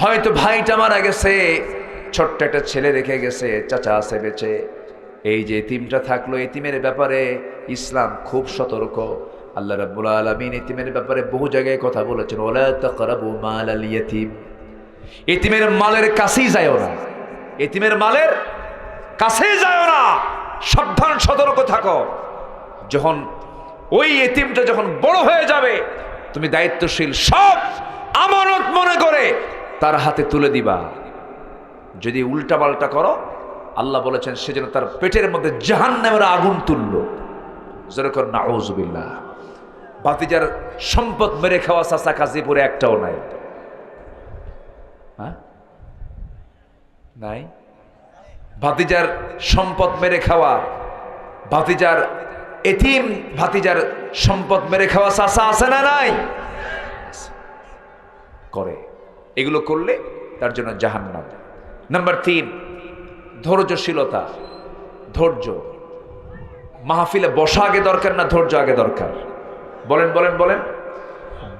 হয়তো ভাইটা মারা গেছে, ছোট্ট একটা ছেলে রেখে গেছে, চাচা আছে বেঁচে। এই যে এতিমটা থাকলো, এতিমের ব্যাপারে ইসলাম খুব সতর্ক। আল্লাহ রাব্বুল আলামিন এতিমের ব্যাপারে বহু জায়গায় কথা বলেছেন, ওয়ালা তাকরাবু মালাল ইয়াতীম। এতিমের মালের কাছেই যায়ও না, এতিমের মালের কাছেই যায়ও না। সাবধান, সতর্ক থাকো। যখন ওই এতিমটা যখন বড় হয়ে যাবে, তুমি দায়িত্বশীল, সব আমানত মনে করে তার হাতে তুলে দিবা। যদি উল্টা পাল্টা করো, আল্লাহ বলেছেন সেজন্য তার পেটের মধ্যে জাহান্নামের আগুন তুললো। যেরকম নাউজুবিল্লাহ। ভাতিজার সম্পদ মেরে খাওয়া চাচা কাজীপুরে একটাও নাই। হ্যাঁ, নাই? ভাতিজার সম্পদ মেরে খাওয়া, ভাতিজার এতিম ভাতিজার সম্পদ মেরে খাওয়া চাচা আছে না নাই? করে, এগুলো করলে তার জন্য জাহান্নাম। নাম্বার 3, ধৈর্যশীলতা। ধৈর্য। মাহফিলে বসা আগে দরকার না ধৈর্য আগে দরকার? বলেন বলেন বলেন।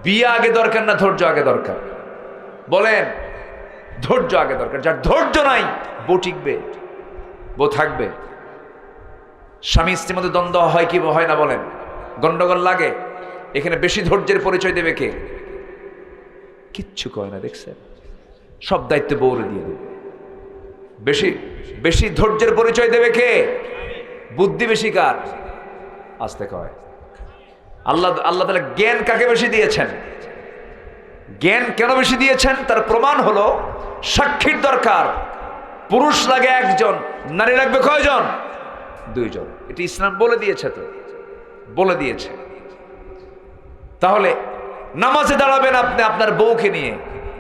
বিয়ে আগে দরকার না ধৈর্য আগে দরকার? বলেন। ধৈর্য আগে দরকার। যার ধৈর্য নাই বউ টিকবে? বউ থাকবে? স্বামী স্ত্রীর মধ্যে দ্বন্দ্ব হয় কি হয় না বলেন? গন্ডগোল লাগে? এখানে বেশি ধৈর্যের পরিচয় দেবে কে? কিচ্ছু কয় না, দেখছেন? সব দায়িত্ব বউরে দিয়ে দেবে। বেশি বেশি ধৈর্যের পরিচয় দেবে কে? বুদ্ধি বেশি কার? আসতে কয়। আল্লাহ তাআলা জ্ঞান কাকে বেশি দিয়েছেন? জ্ঞান কেন বেশি দিয়েছেন তার প্রমাণ হলো সাক্ষীর দরকার। পুরুষ লাগে 1 জন, নারী লাগবে কয়জন? 2 জন। এটি ইসলাম বলে দিয়েছে, তো বলে দিয়েছে। তাহলে নামাজে দাঁড়াবেন আপনি আপনার বউকে নিয়ে,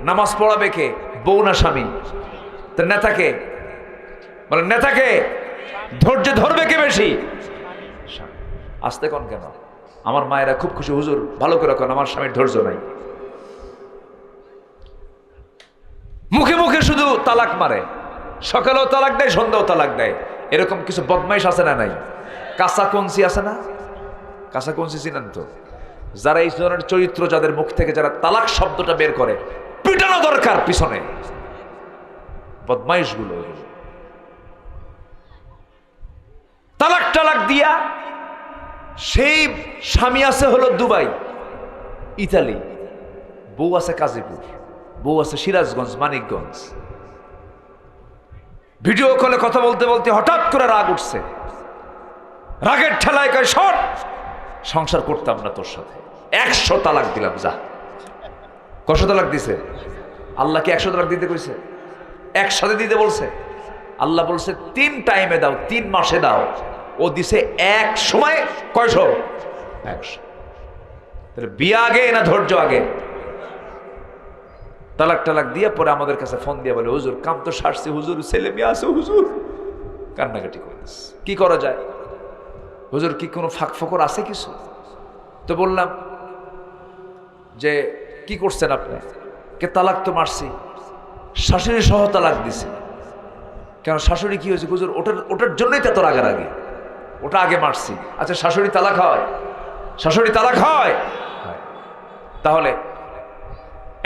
নামাজ পড়াবে কে? বউ না স্বামী? তো নেতাকে বলেন, নেতাকে ধৈর্য ধরবে কে বেশি? আসতে কোন কেন? আমার মায়েরা খুব খুশি, হুজুর ভালো করে কোন, আমার স্বামীর ধৈর্য নাই। মুখে মুখে শুধু তালাক মারে, সকালেও তালাক দেয়, সন্ধ্যাও তালাক দেয়। এরকম কিছু বদমাইশ আছে না নাই? কাঁচা কঞ্চি আছে না? কাঁচা কঞ্চি চিনেন তো? যারা এই ধরনের চরিত্র, যাদের মুখ থেকে যারা তালাক শব্দটা বের করে, পিটানো দরকার পিছনে। বদমাইশ গুলো তালাক দিয়া সেই স্বামী আছে হলো দুবাই, ইতালি, বউ আছে গাজীপুর, বউ আছে সিরাজগঞ্জ, মানিকগঞ্জ। ভিডিও কলে কথা বলতে বলতে হঠাৎ করে রাগ উঠছে, রাগের ঠেলায় কয়, শট, সংসার করতাম না তোর সাথে, 100 তালাক দিলাম। যা। কত তালাক দিছে? আল্লাহ কি 100 তালাক দিতে কইছে? একসাথে দিতে বলছে? আল্লাহ বলছে 3 টাইমে দাও, 3 মাসে দাও। ও দিছে এক সময়। কয়শো? 100। তাহলে বিয়ে আগে না ধৈর্য আগে? তালাক দিয়ে পরে আমাদের কাছে ফোন দিয়ে বলে, হুজুর কাম তো সারছে, হুজুর ছেলে মেয়ে আছে, হুজুর কান্নাকাটি করতেছে, কি করা যায়? হুজুর কি কোনো ফাঁক ফোকর আছে কিছু? তো বললাম যে কি করছেন আপনি? কে তালাক তো মারছি, শাশুড়ি সহ তালাক দিছে। কেন শাশুড়ি কি হয়েছে? হুজুর ওটার জন্যই তো তোর আগের আগে, ওটা আগে মারছি। আচ্ছা শাশুড়ি তালাক হয়? শাশুড়ি তালাক হয়? তাহলে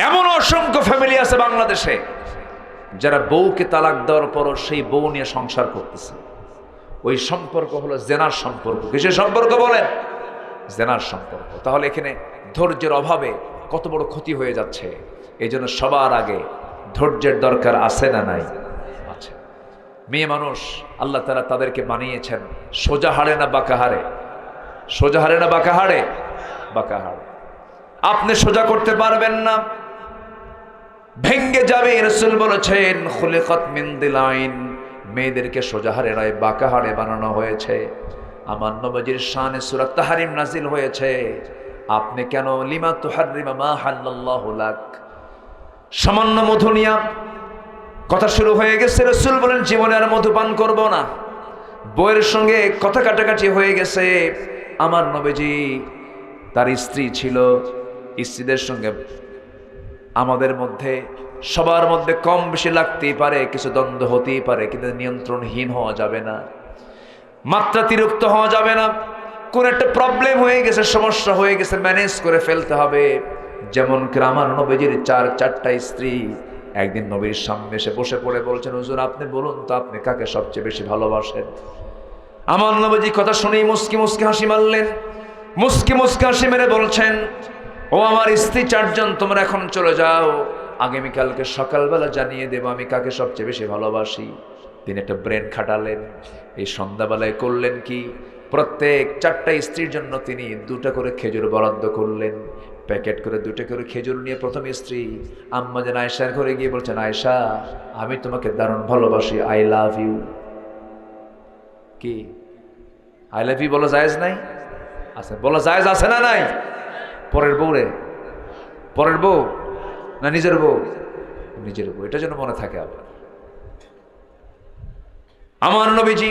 এমন অসংখ্য ফ্যামিলি আছে বাংলাদেশে যারা বউকে তালাক দেওয়ার পরও সেই বউ নিয়ে সংসার করতেছে। ওই সম্পর্ক হলো জেনার সম্পর্ক। কিসের সম্পর্ক বলেন? জেনার সম্পর্ক। তাহলে এখানে ধৈর্যের অভাবে কত বড় ক্ষতি হয়ে যাচ্ছে। এই জন্য সবার আগে ধৈর্যের দরকার আছে না নাই? আছে। মেয়ে মানুষ আল্লাহ তাআলা তাদেরকে বানিয়েছেন সোজা হাড়ে না বাঁকা হাড়ে? সোজা হাড়ে না বাঁকা হাড়ে? বাঁকা হাড়ে। আপনি সোজা করতে পারবেন না, ভেঙ্গে যাবে। রাসূল বলেছেন খুলিকাত মিন দিলাইন, মেয়েদেরকে সোজা হাড়ে নয় বাঁকা হাড়ে বানানো হয়েছে। আমার নবীর শানে সূরা তাহরিম নাজিল হয়েছে, আপনি কেন লিমা তুহাররিমা মা হাল্লাল্লাহু লাক। সামান্য মধু নিয়া কথা শুরু হয়ে গেছে, রাসূল বলেন জীবনে আর মধু পান করব না। বউয়ের সঙ্গে কথা কাটাকাটি হয়ে গেছে। আমার নবীজি, তার স্ত্রী ছিল, স্ত্রীদের সঙ্গে আমাদের মধ্যে সবার মধ্যে কম বেশি লাগতেই পারে, কিছু দ্বন্দ্ব হতেই পারে, কিন্তু নিয়ন্ত্রণহীন হওয়া যাবে না, মাত্রাতিরিক্ত হওয়া যাবে না। কোন একটা প্রবলেম হয়ে গেছে, সমস্যা হয়ে গেছে, ম্যানেজ করে ফেলতে হবে। যেমন করে আমার নবীজির 4টা স্ত্রী একদিন নবীর সামনে এসে বসে পড়ে বলছেন, হুজুর আপনি বলুন তো আপনি কাকে সবচেয়ে বেশি ভালোবাসেন? আমার নবীজি কথা শুনেই মুস্কি মুস্কি হাসি মারলেন। মুস্কি মুস্কি হাসি মেরে বলছেন, ও আমার স্ত্রী 4 জন, তোমরা এখন চলে যাও, আগামীকালকে সকালবেলা জানিয়ে দেব আমি কাকে সবচেয়ে বেশি ভালোবাসি। তিনি একটা ব্রেন খাটালেন। এই সন্ধ্যাবেলায় করলেন কি, প্রত্যেক 4টা স্ত্রীর জন্য তিনি 2টা করে খেজুর বরাদ্দ করলেন। প্যাকেট করে 2টা করে খেজুর নিয়ে প্রথম স্ত্রী আম্মা জান আয়েশার ঘরে গিয়ে বলছেন, আয়েশা আমি তোমাকে দারুণ ভালোবাসি, আই লাভ ইউ। কি আই লাভ ইউ বলা জায়েজ নাই? আছে, বলা জায়েজ আছে না নাই? পরের বউ রে, পরের বউ না নিজের বউ? নিজের বউ। এটা যেন মনে থাকে। আবার আমার নবীজি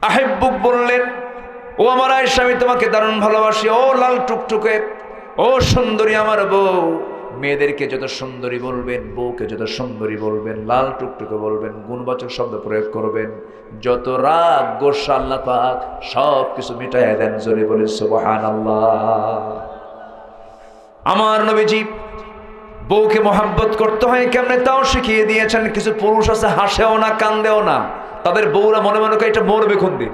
আহিব্বুক বললেন, ও আমার আয়েশা আমি তোমাকে দারুণ ভালোবাসি, ও লাল টুকটুকে, ও সুন্দরী আমার বউ, মেয়েদেরকে যত সুন্দরী বলবেন, বউকে যত সুন্দরী বলবেন, লাল টুকটুকে বলবেন, গুণবাচক শব্দ প্রয়োগ করবেন, যত রাগ গোসা আল্লাহ পাক সব কিছু মিটাইয়া দেন। জোরে বলে সুবহানাল্লাহ। আমার নবীজি বউকে মহাব্বত করতে হয় কেমনে তাও শিখিয়ে দিয়েছেন। কিছু পুরুষ আছে হাসেও না কান্দেও না, তাদের বউরা মনে মনে করে এটা মরবে কোন দিন।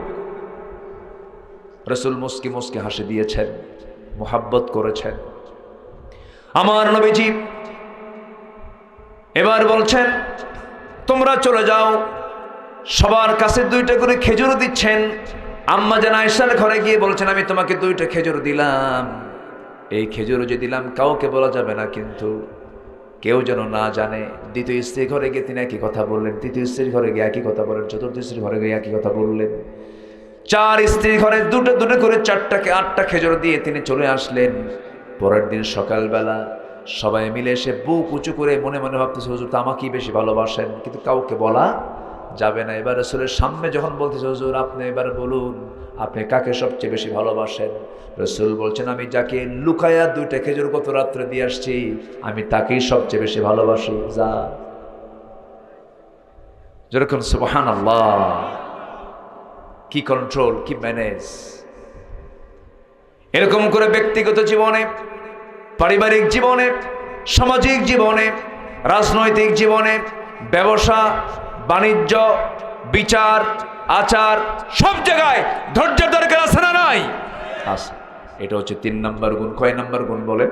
রাসূল মুস্কি মুস্কি হাসি দিয়েছেন, মহাব্বত করেছেন। আমার নবীজি এবার বলছেন তোমরা চলে যাও। সবার কাছে 2টা করে খেজুর দিচ্ছেন। আম্মা জান আয়েশার ঘরে গিয়ে বলছেন আমি তোমাকে 2টা খেজুর দিলাম, এই খেজুর যে দিলাম কাউকে বলা যাবে না, কিন্তু কেউ যেন না জানে। দ্বিতীয় স্ত্রী ঘরে গিয়ে তিনি একই কথা বললেন, তৃতীয় স্ত্রীর ঘরে গিয়ে একই কথা বললেন, চতুর্থ স্ত্রীর ঘরে গিয়ে একই কথা বললেন। 4 স্ত্রীর ঘরে 2টা করে 8টা খেজুর দিয়ে তিনি চলে আসলেন। পরের দিন সকালবেলা সবাই মিলে এসে বুক উঁচু করে মনে মনে ভাবতেছে হুজুর তো আমাকেই বেশি ভালোবাসেন, কিন্তু কাউকে বলা যাবে না। এবার রাসূলের সামনে যখন বলতেছে হুজুর আপনি এবার বলুন আপনি কাকে সবচেয়ে বেশি ভালোবাসেন। রাসূল বলছেন আমি যাকে লুকায়া 2টা খেজুর গত রাত্রে দিয়ে আসছি আমি তাকেই সবচেয়ে বেশি ভালোবাসি। যা যেরকম সুবহানাল্লাহ, কি কন্ট্রোল, কি ম্যানেজ। এরকম করে ব্যক্তিগত জীবনে, পারিবারিক জীবনে, সামাজিক জীবনে, রাজনৈতিক জীবনে, ব্যবসা বাণিজ্য, বিচার আচার সব জায়গায় ধৈর্যের দরকার আছে না নাই? আছে। এটা হচ্ছে 3 নম্বর গুণ। কয় নম্বর গুণ বলে?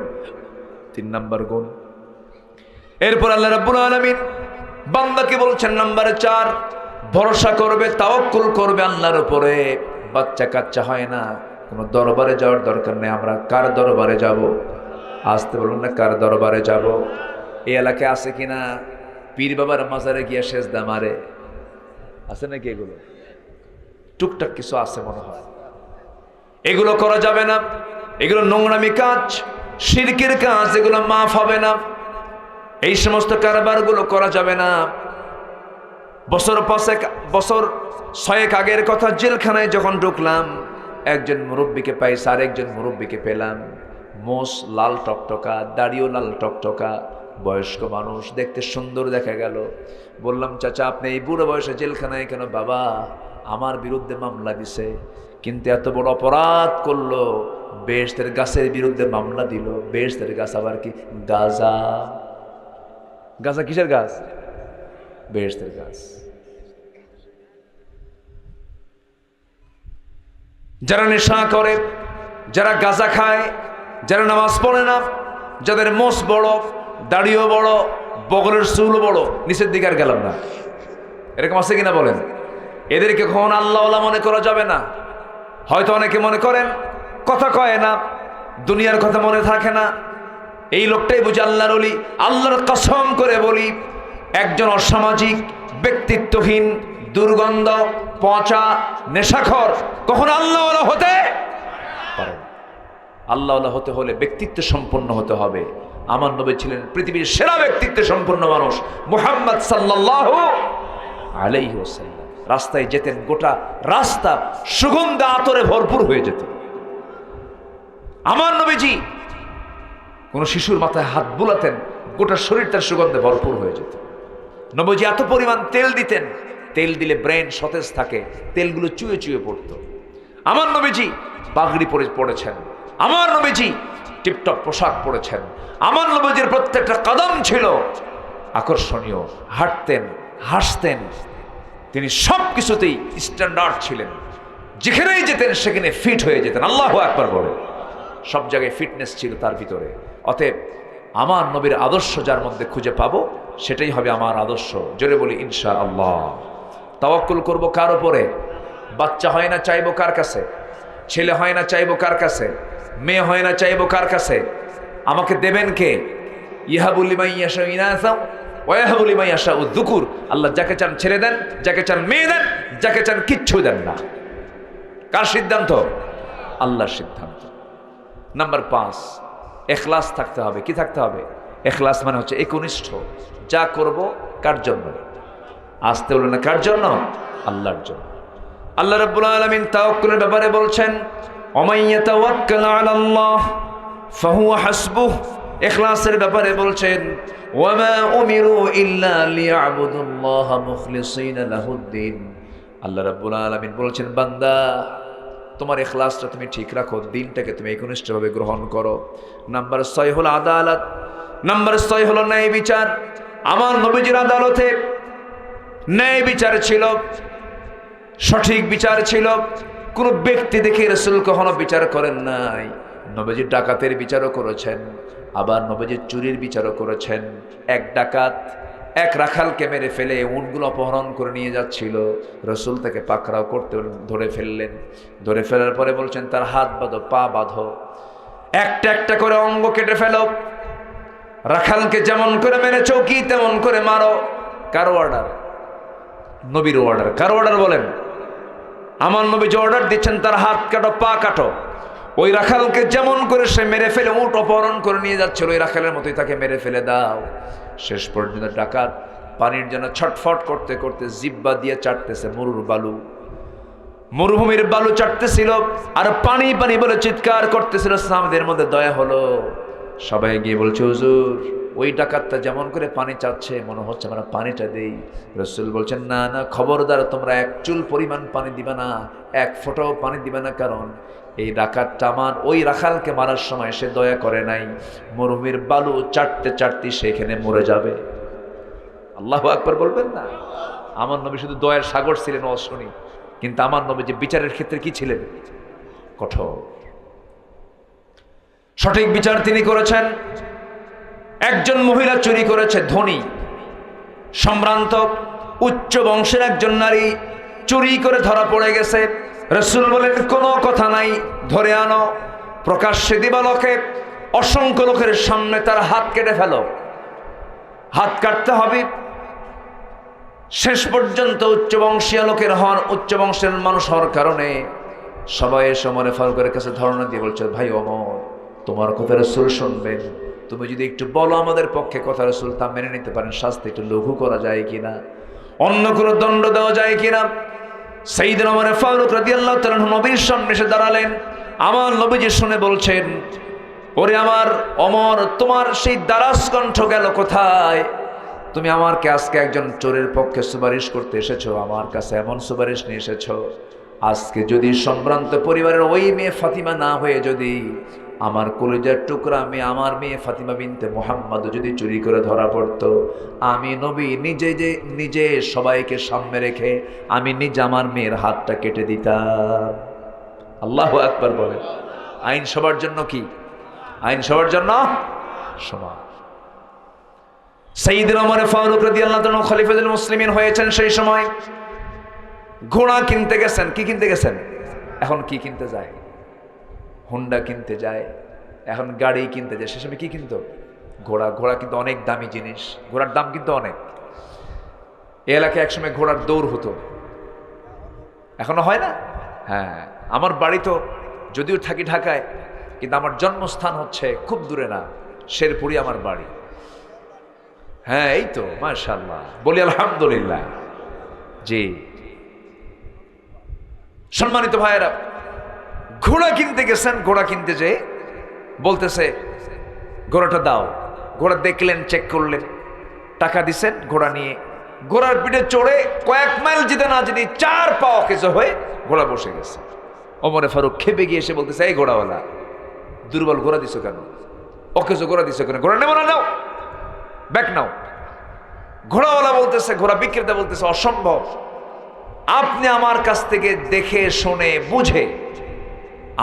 3 নম্বর গুণ। এরপর আল্লাহ রাব্বুল আলামিন বান্দাকে বলছেন নাম্বার 4 ভরসা করবে, তাওয়াক্কুল করবে আল্লাহর উপরে। বাচ্চা কাচ্চা হয় না, কোনো দরবারে যাওয়ার দরকার নেই। আমরা কার দরবারে যাব? আসতে বলুন না, কার দরবারে যাব? এই এলাকায় আছে কিনা পীর বাবার মাজারে গিয়া সেজদা মারে? আছে নাকি? এগুলো টুকটাক কিছু আছে মনে হয়। এগুলো করা যাবে না, এগুলো নোংরামি কাজ, শিরকের কাজ, এগুলো মাফ হবে না। এই সমস্ত কারবারগুলো করা যাবে না। বছর 6 আগের কথা, জেলখানায় যখন ঢুকলাম একজন মুরব্বীকে পাইছি, আর একজন মুরব্বীকে পেলাম। মোষ লাল টকটকা, দাড়িও লাল টকটকা, বয়স্ক মানুষ, দেখতে সুন্দর দেখা গেল। বললাম চাচা আপনি এই বুড়ো বয়সে জেলখানায় কেন? বাবা আমার বিরুদ্ধে মামলা দিছে, কিন্তু এত বড় অপরাধ করলো, বেহেশতের গাছের বিরুদ্ধে মামলা দিল। বেহেশতের গাছ আবার কি? গাঁজা। গাঁজা কিসের গাছ? বেহেশতের গাছ। যারা নেশা করে, যারা গাঁজা খায়, যারা নামাজ পড়ে না, যাদের মোষ বড়, দাড়িও বড়, বগলের চুল বড়, নিচের দিকে আর গেলাম না, এরকম আছে কিনা বলেন? এদেরকে কখন আল্লাহওয়ালা মনে করা যাবে না। হয়তো অনেকে মনে করেন কথা কয় না, দুনিয়ার কথা মনে থাকে না, এই লোকটাই বুঝি আল্লাহর ওলি। আল্লাহর কসম করে বলি, একজন অসামাজিক, ব্যক্তিত্বহীন, দুর্গন্ধ, পচা, নেশাখোর কখনো আল্লাহওয়ালা হতে পারে না। আল্লাহওয়ালা হতে হলে ব্যক্তিত্ব সম্পন্ন হতে হবে। আমার নবী ছিলেন পৃথিবীর সেরা ব্যক্তিত্ব সম্পন্ন মানুষ, মুহাম্মদ সাল্লাল্লাহু আলাইহি ওয়াসাল্লাম। রাস্তায় যেতেন, গোটা রাস্তা সুগন্ধ আতরে ভরপুর হয়ে যেত। আমার নবীজি কোন শিশুর মাথায় হাত বুলাতেন, গোটা শরীর তার সুগন্ধে ভরপুর হয়ে যেত। নবীজি এত পরিমাণ তেল দিতেন, তেল দিলে ব্রেন সতেজ থাকে, তেলগুলো চুয়ে চুয়ে পড়তো। আমার নবীজি পাগড়ি পরেছেন, আমার নবীজি টিপটপ পোশাক পরেছেন, আমার নবীজির প্রত্যেকটা কদম ছিল আকর্ষণীয়, হাঁটতেন, হাসতেন, তিনি সব কিছুতেই স্ট্যান্ডার্ড ছিলেন। যেখানেই যেতেন সেখানে ফিট হয়ে যেতেন। আল্লাহু আকবার বলে, সব জায়গায় ফিটনেস ছিল তার ভিতরে। অতএব আমার নবীর আদর্শ যার মধ্যে খুঁজে পাবো সেটাই হবে আমার আদর্শ। জোরে বলি ইনশাআল্লাহ। তাওয়াক্কুল করব কার উপরে? বাচ্চা হয় না চাইবো কার কাছে? ছেলে হয় না চাইবো কার কাছে? মেয়ে হয় না চাইবো কার কাছে? আমাকে দেবেন কে? ইয়াহাবু লিমান ইয়াশাউ ইনাসা ওয়া ইয়াহাবু লিমান ইয়াশাউ যুকুর। আল্লাহ যাকে চান ছেলে দেন, যাকে চান মেয়ে দেন, যাকে চান কিচ্ছু দেন না। কার সিদ্ধান্ত? আল্লাহর সিদ্ধান্ত। নাম্বার 5, ইখলাস থাকতে হবে। কি থাকতে হবে? ইখলাস মানে হচ্ছে একনিষ্ঠ। যা করব কার জন্য? আসতে হলো না, কার জন্য? আল্লাহর জন্য। আল্লাহ রাব্বুল আলামিন তাওয়াক্কুলের ব্যাপারে বলছেন, ওমাই ইয়াতাওয়াক্কাল আলাল্লাহ ফাহুয়া হাসবুহ ইখলাসের ব্যাপারে বলছেন ওয়ামা উমিরু ইল্লা লিয়াবুদুল্লাহ মুখলিসিনা লাহুদ্দিন। আল্লাহ রাব্বুল আলামিন বলছেন, বান্দা তোমার ইখলাসটা তুমি ঠিক রাখো, দিনটাকে তুমি একনিষ্ঠভাবে গ্রহণ করো। নাম্বার 6 হলো আদালত, নাম্বার 6 হলো ন্যায় বিচার। আমার নবীজির আদালতে ন্যায় বিচার ছিল, সঠিক বিচার ছিল। কোন ব্যক্তি দেখে রাসূল কখনো বিচার করেন নাই। নবীজি ডাকাতের বিচারও করেছেন, আবার নবীজি চুরির বিচারও করেছেন। এক ডাকাত এক রাখালকে মেরে ফেলে উটগুলো অপহরণ করে নিয়ে যাচ্ছিল, রাসূল তাকে পাকড়াও করতে ধরে ফেললেন। ধরে ফেলার পরে বলছেন, তার হাত বাঁধো, পা বাঁধো, একটা একটা করে অঙ্গ কেটে ফেলো, রাখালকে যেমন করে মেরে চৌকি তেমন করে মারো। কার অর্ডার? নবীর অর্ডার। কার অর্ডার বলেন? আমার নবী যে অর্ডার দিচ্ছেন, তার হাত কাটো, পা কাটো। ওই রাখালকে যেমন করে সে মেরে ফেলে উট অপহরণ করে নিয়ে যাচ্ছিল, ওই রাখালের মতোই তাকে মেরে ফেলে দাও। শেষ পর্যন্ত ডাকাত পানির জন্য ছটফট করতে করতে জিব্বা দিয়ে চাটতেছে মরুর বালু, মরুভূমির বালু চাটতেছিল আর পানি পানি বলে চিৎকার করতেছিল। সাহাবাদের মধ্যে দয়া হলো, সবাই গিয়ে বলছে, হুজুর ওই ডাকাতটা যেমন করে পানি চাচ্ছে মনে হচ্ছে আমরা পানিটা দেই। রাসূল বলছেন, না না, খবরদার, তোমরা এক চুল পরিমাণ পানি দিবে না, এক ফোঁটাও পানি দিবে না, কারণ এই ডাকাতটা আমার ওই রাখালকে মারার সময় সে দয়া করে নাই। মরুভূমির বালু চাটতে চাটতে সেখানে মরে যাবে। আল্লাহু আকবার বলবেন না? আমার নবী শুধু দয়ার সাগর ছিলেন অশনি, কিন্তু আমার নবী যে বিচারের ক্ষেত্রে কি ছিলেন? কঠোর। সঠিক বিচার তিনি করেছেন। একজন মহিলা চুরি করেছে, ধনী সম্ভ্রান্ত উচ্চ বংশের একজন নারী চুরি করে ধরা পড়ে গেছে। রাসূল বলেন, কোনো কথা নাই, ধরে আনো, প্রকাশ্যে দিবালোকে অসংখ্য লোকের সামনে তার হাত কেটে ফেলো। হাত কাটতে হবে। শেষ পর্যন্ত উচ্চ বংশীয় লোকের হন, উচ্চ বংশের মানুষ হওয়ার কারণে সবাই এসে ওমর ফারুকের কাছে ধর্ণা দিয়ে বলছে, ভাই ওমর, তোমার কথা রাসূল শুনবেন, তুমি যদি একটু বলো আমাদের পক্ষে কথা, রাসূল তা মেনে নিতে পারেন, শাস্তি একটু লঘু করা যায় কিনা, অন্য কোনো দণ্ড দেওয়া যায় কিনা। সাইয়েদনা ওমর ফারুক রাদিয়াল্লাহু তাআলা নবীর সামনে এসে দাঁড়ালেন। আমার নবীজি শুনে বলছেন, ওরে আমার ওমর, তোমার সেই দারাজ কণ্ঠ গেল কোথায়? তুমি আমার আজকে একজন চোরের পক্ষে সুপারিশ করতে এসেছো, আমার কাছে এমন সুপারিশ নিয়ে এসেছো, আজকে যদি সম্ভ্রান্ত পরিবারের ওই মেয়ে ফাতিমা না হয়ে যদি আমার কলিজার টুকরা মেয়ে, আমার মেয়ে ফাতিমা বিনতে মুহাম্মদ যদি চুরি করে ধরা পড়তো, আমি নবী নিজে সবাইকে সামনে রেখে আমি নিজে আমার মেয়ের হাতটা কেটে দিতাম। আল্লাহু আকবার বলেন। আইন সবার জন্য কি? আইন সবার জন্য সমান। সাইয়েদনা ওমর ফারুক রাদিয়াল্লাহু তাআলা খলিফাতুল মুসলিমিন হয়েছেন। সেই সময় ঘোড়া কিনতে গেছেন। কি কিনতে গেছেন? এখন কি কিনতে যায়? হুন্ডা কিনতে যায়, এখন গাড়ি কিনতে যায়। সে সময় কি কিনতো? ঘোড়া। ঘোড়া কিন্তু অনেক দামি জিনিস, ঘোড়ার দাম কিন্তু অনেক। এই এলাকায় একসময় ঘোড়ার দৌড় হতো, এখনো হয় না? হ্যাঁ, আমার বাড়ি তো যদিও থাকি ঢাকায়, কিন্তু আমার জন্মস্থান হচ্ছে খুব দূরে না, শেরপুরি আমার বাড়ি। হ্যাঁ, এই তো মাশাআল্লাহ, বলি আলহামদুলিল্লাহ। জি, সম্মানিত ভাইয়েরা, ঘোড়া কিনতে গেছেন। ঘোড়া কিনতে যেয়ে বলতেছে, ঘোড়াটা দাও। ঘোড়া দেখলেন, চেক করলেন, টাকা দিছেন, ঘোড়া নিয়ে ঘোড়ার পিঠে চড়ে কয়েক মাইল যেতে না যেতে 4 পা অকেজ হয়ে ঘোড়া বসে গেছে। ওমরে ফারুক খেপে গিয়ে এসে বলতেছে, এই ঘোড়াওয়ালা, দুর্বল ঘোড়া দিছো কেন? অকেজ ঘোড়া দিছো কেন? ঘোড়া নেবো না, নাও, ব্যাক নাও। ঘোড়াওয়ালা বলতেছে, ঘোড়া বিক্রেতা বলতেছে, অসম্ভব, আপনি আমার কাছ থেকে দেখে শুনে বুঝে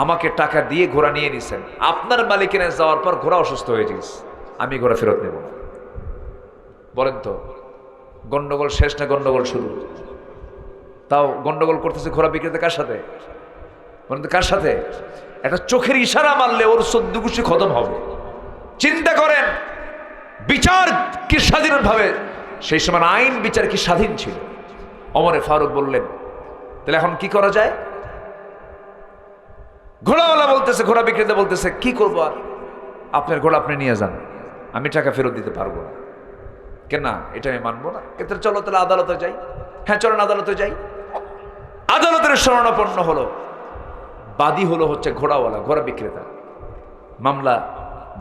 আমাকে টাকা দিয়ে ঘোড়া নিয়ে নিছেন, আপনার মালিকের যাওয়ার পর ঘোড়া অসুস্থ হয়ে গেছে, আমি ঘোড়া ফেরত নেব না। বলেন তো, গন্ডগোল শেষ না গন্ডগোল শুরু? তাও গন্ডগোল করতেছে ঘোড়া বিক্রেতা কার সাথে? বলেন তো কার সাথে? একটা চোখের ইশারা মারলে ওর 14 গুছি খতম হবে। চিন্তা করেন, বিচার কি স্বাধীনভাবে, সেই সময় আইন বিচার কি স্বাধীন ছিল? ওমরে ফারুক বললেন, তাহলে এখন কি করা যায়? ঘোড়াওয়ালা বলতেছে, ঘোড়া বিক্রেতা বলতেছে, কি করবো আর, আপনার ঘোড়া আপনি নিয়ে যান, আমি টাকা ফেরত দিতে পারবো না। কেন? এটা আমি মানবো না। এতে চলো তাহলে আদালতে যাই। হ্যাঁ চলেন আদালতে যাই। আদালতের শরণাপন্ন হলো, বাদী হলো হচ্ছে ঘোড়াওয়ালা, ঘোড়া বিক্রেতা। মামলা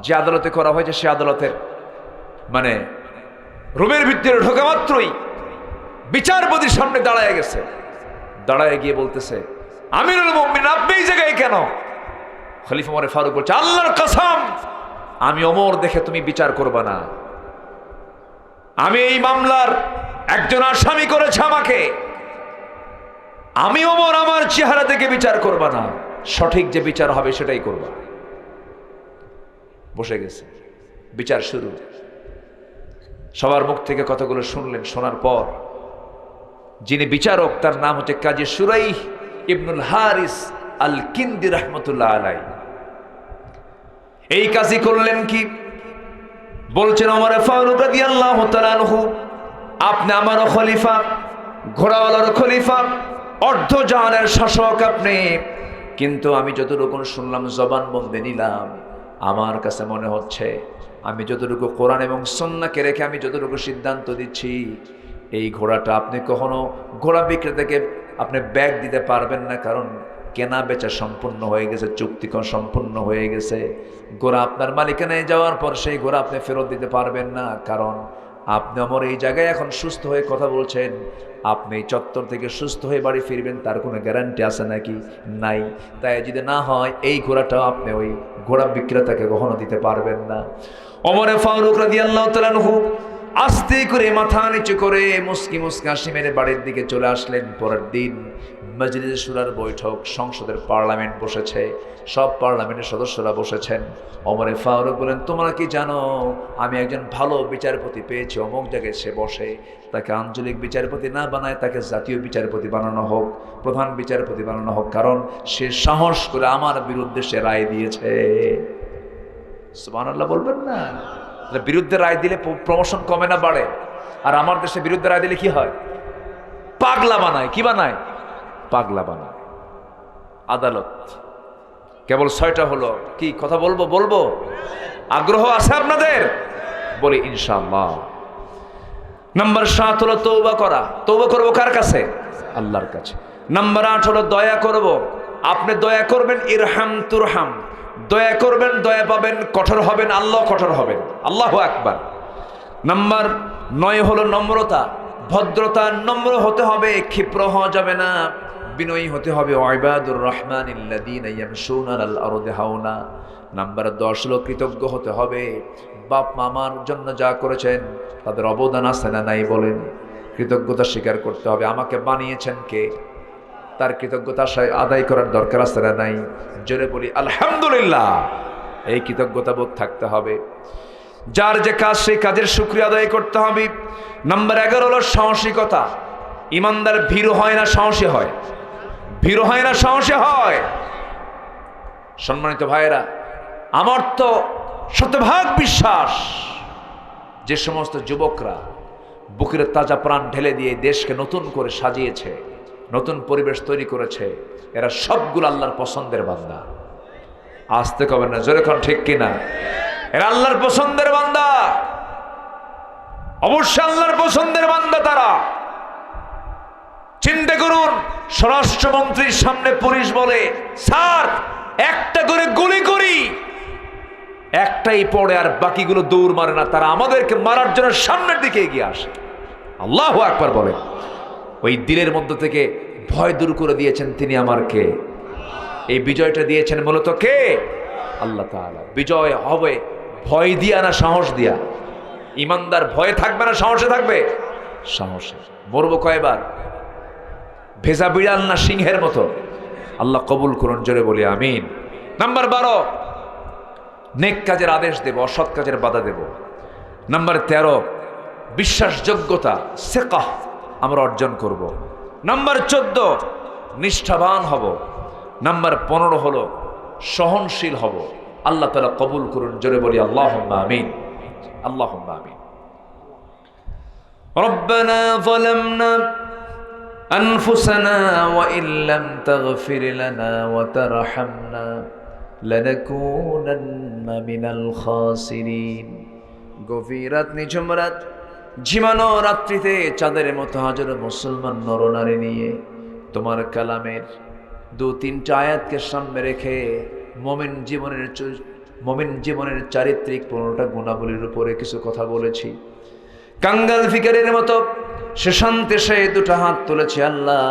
যে আদালতে করা হয়েছে সে আদালতের মানে রুমের ভিতরে ঢোকা মাত্রই বিচারপতির সামনে দাঁড়ায় গেছে, দাঁড়ায় গিয়ে বলতেছে, আমিরুল মুমিনিন আপনি এই জায়গায় কেন? খলিফা ওমর ফারুক বলছে, আল্লাহর কসম আমি ওমর দেখে তুমি বিচার করবা না। আমি এই মামলার একজন আসামি করেছে আমাকে, আমি ওমর আমার চেহারা দেখে বিচার করবা না, সঠিক যে বিচার হবে সেটাই করবা। বসে গেছে, বিচার শুরু। সবার মুখ থেকে কথাগুলো শুনলেন, শোনার পর যিনি বিচারক তার নাম হচ্ছে কাজী শুরাইহ ইবনুল হারিস আল কিন্দি রাহমাতুল্লাহ আলাই। এই কাজী করলেন কি? বলছেন ওমর ফারুক রাদিয়াল্লাহু তাআলা আনহু, আপনি আমারও খলিফা, ঘোড়াওয়ালার খলিফা, অর্ধজাহানের শাসক আপনি, কিন্তু আমি যতটুকু শুনলাম জবান বন্দে নিলাম, আমার কাছে মনে হচ্ছে আমি যতটুকু কোরআন এবং সুন্নাহকে রেখে আমি যতটুকু সিদ্ধান্ত দিচ্ছি, এই ঘোড়াটা আপনি কখনো ঘোড়া বিক্রেতাকে আপনি ব্যাগ দিতে পারবেন না, কারণ কেনা বেচা সম্পূর্ণ হয়ে গেছে, চুক্তিকরণ সম্পূর্ণ হয়ে গেছে। ঘোড়া আপনার মালিকানায় যাওয়ার পর সেই ঘোড়া আপনি ফেরত দিতে পারবেন না, কারণ আপনি আমার এই জায়গায় এখন সুস্থ হয়ে কথা বলছেন, আপনি চত্বর থেকে সুস্থ হয়ে বাড়ি ফিরবেন তার কোনো গ্যারান্টি আছে নাকি? নাই। তাই যদি না হয় এই ঘোড়াটাও আপনি ওই ঘোড়া বিক্রেতাকে কখনো দিতে পারবেন না। ওমর ফারুক রাদিয়াল্লাহু তাআলা আনহু আস্তে করে মাথা নিচু করে মুস্কি মুস্কি হাসি মেরে বাড়ির দিকে চলে আসলেন। পরের দিন মজলিসে শুরার বৈঠক, সংসদের পার্লামেন্ট বসেছে, সব পার্লামেন্টের সদস্যরা বসেছেন। ওমর ফারুক বলেন, তোমরা কি জানো আমি একজন ভালো বিচারপতি পেয়েছি, অমুক জায়গায় সে বসে, তাকে আঞ্চলিক বিচারপতি না বানায় তাকে জাতীয় বিচারপতি বানানো হোক, প্রধান বিচারপতি বানানো হোক, কারণ সে সাহস করে আমার বিরুদ্ধে সে রায় দিয়েছে। সুবহানাল্লাহ বলবেন না? বিরুদ্ধে রায় দিলে প্রমোশন কমে না বাড়ে? আর আমার দেশে বিরুদ্ধে রায় দিলে কি হয়? পাগলা বানায়। কি বানায়? পাগলা বানায়। আদালত কেবল 6টা হলো। কি কথা বলবো? বলবো? আগ্রহ আছে আপনাদের? বলি ইনশাআল্লাহ। নাম্বার 7 হলো তওবা করা। তওবা করবো কার কাছে? আল্লাহর কাছে। নাম্বার 8 হলো দয়া করব। আপনি দয়া করবেন, ইরহাম তুরহাম, দয়া করবেন দয়া পাবেন, কঠোর হবেন আল্লাহ কঠোর হবেন। আল্লাহু আকবার। নাম্বার 9 হলো নম্রতা, ভদ্রতা, নম্র হতে হবে, ক্ষিপ্র হওয়া যাবে না, বিনয়ী হতে হবে। ইবাদুর রহমানিল্লাযীনা ইয়ামশুনা আলাল আরদি হাওনা। নাম্বার 10 হলো কৃতজ্ঞ হতে হবে। বাপ মামার জন্য যা করেছেন তাদের অবদান আছে না নাই বলেন? কৃতজ্ঞতা স্বীকার করতে হবে। আমাকে বানিয়েছেন কে, তার কৃতজ্ঞতা আদায় করার দরকার আছে না নাই? জোরে বলি আলহামদুলিল্লাহ। এই কৃতজ্ঞতা বোধ থাকতে হবে। যার যে কাজ সেই কাজের শুকরিয়া আদায় করতে হবে। নাম্বার 11 হলো সাহসিকতা। ইমানদার ভীরু হয় না, সাহসী হয়। ভীরু হয় না, সাহসী হয়। সম্মানিত ভাইয়েরা, আমার তো শতভাগ বিশ্বাস যে সমস্ত যুবকরা বুকের তাজা প্রাণ ঢেলে দিয়ে দেশকে নতুন করে সাজিয়েছে, নতুন পরিবেশ তৈরি করেছে, এরা সবগুলো আল্লাহর পছন্দের বান্দা। আসতে কবেন না, জোরে কোন ঠিক কিনা? এরা আল্লাহর পছন্দের বান্দা, অবশ্যই আল্লাহর পছন্দের বান্দা তারা। চিন্তা করুন, স্বরাষ্ট্রমন্ত্রীর সামনে পুলিশ বলে, স্যার একটা করে গুলি করি, একটাই পড়ে আর বাকিগুলো দৌড় মারে না, তারা আমাদেরকে মারার জন্য সামনের দিকে এগিয়ে আসে। আল্লাহু আকবার বলে। ওই দিলের মধ্য থেকে ভয় দূর করে দিয়েছেন তিনি আমার কে? এই বিজয়টা দিয়েছেন মূলত কে? আল্লাহ তাআলা। বিজয় হবে ভয় দিয়া না সাহস দিয়া? ইমানদার ভয়ে থাকবে না সাহসে থাকবে? সাহসে। মরবো কয়বার? ভেজা বিড়াল না সিংহের মতো? আল্লাহ কবুল করুন, জোরে বলি আমিন। নাম্বার 12, নেক কাজের আদেশ দেব, অসৎ কাজের বাধা দেব। নাম্বার 13, বিশ্বাসযোগ্যতা, সেকাহ আমরা অর্জন করব। নাম্বার 14, নিষ্ঠাবান হব। নাম্বার 15 হলো সহনশীল হব। আল্লাহ তাআলা কবুল করুন, জোরে বলি আল্লাহুম্মা আমিন। আল্লাহুম্মা আমিন। রব্বানা যালামনা আনফুসানা ওয়া ইল্লাম তাগফির লানা ওয়া তারহামনা লানাকুনান্না মিনাল খাসিরিন। গভীর রাত, নিঝুম রাত, ঝিমানো রাত্রিতে চাঁদের মতো হাজারো মুসলমান নরনারী নিয়ে তোমার কালামের 2-3টা আয়াতকে সামনে রেখে মুমিন জীবনের মুমিন জীবনের চারিত্রিক 15টা গুণাবলীর উপরে কিছু কথা বলেছি। কাঙ্গাল ফিকারের মতো সে শান্তি সে দুটো হাত তুলেছে, আল্লাহ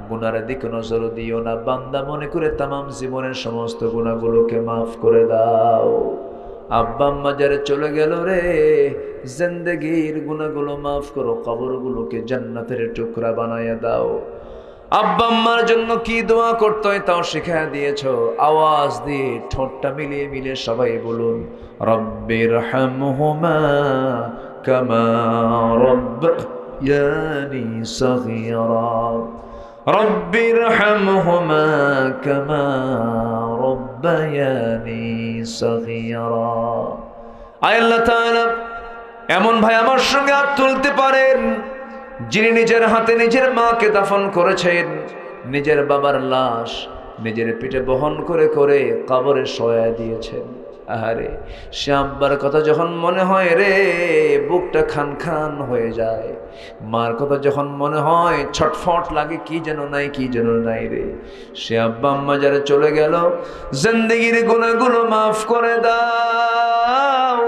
গুনার দিকে নজর দিও না, বান্দা মনে করে তামাম জীবনের সমস্ত গুনাহগুলোকে মাফ করে দাও। আব্বা আম্মা যারা চলে গেল রে, জিন্দেগির গুনাহগুলো মাফ করো, কবরগুলোকে জান্নাতের টুকরা বানায়া দাও। আব্বা আম্মার জন্য কি দোয়া করতে হয় তাও শিখিয়ে দিয়েছো। আওয়াজ দিয়ে ঠোঁটটা মিলিয়ে মিলিয়ে সবাই বলুন, রব্বির হামহুমা কামা রব্বায়ানি সগীরা, রব্বির হামহুমা কামা রব্বায়ানি সগীরা। আয় আল্লাহ তাআলা, এমন ভাই আমার সঙ্গে হাত তুলতে পারেন যিনি নিজের হাতে নিজের মাকে দাফন করেছেন, নিজের বাবার লাশ নিজের পিঠে বহন করে করে কবরে শোয়া দিয়েছেন। আহারে, সে আব্বার কথা যখন মনে হয় রে, বুকটা খান খান হয়ে যায়। মার কথা যখন মনে হয় ছটফট লাগে, কি যেন নাই কি যেন নাই রে। সে আব্বা আম্মা যারা চলে গেল, জিন্দেগির গুনাহগুলো মাফ করে দাও,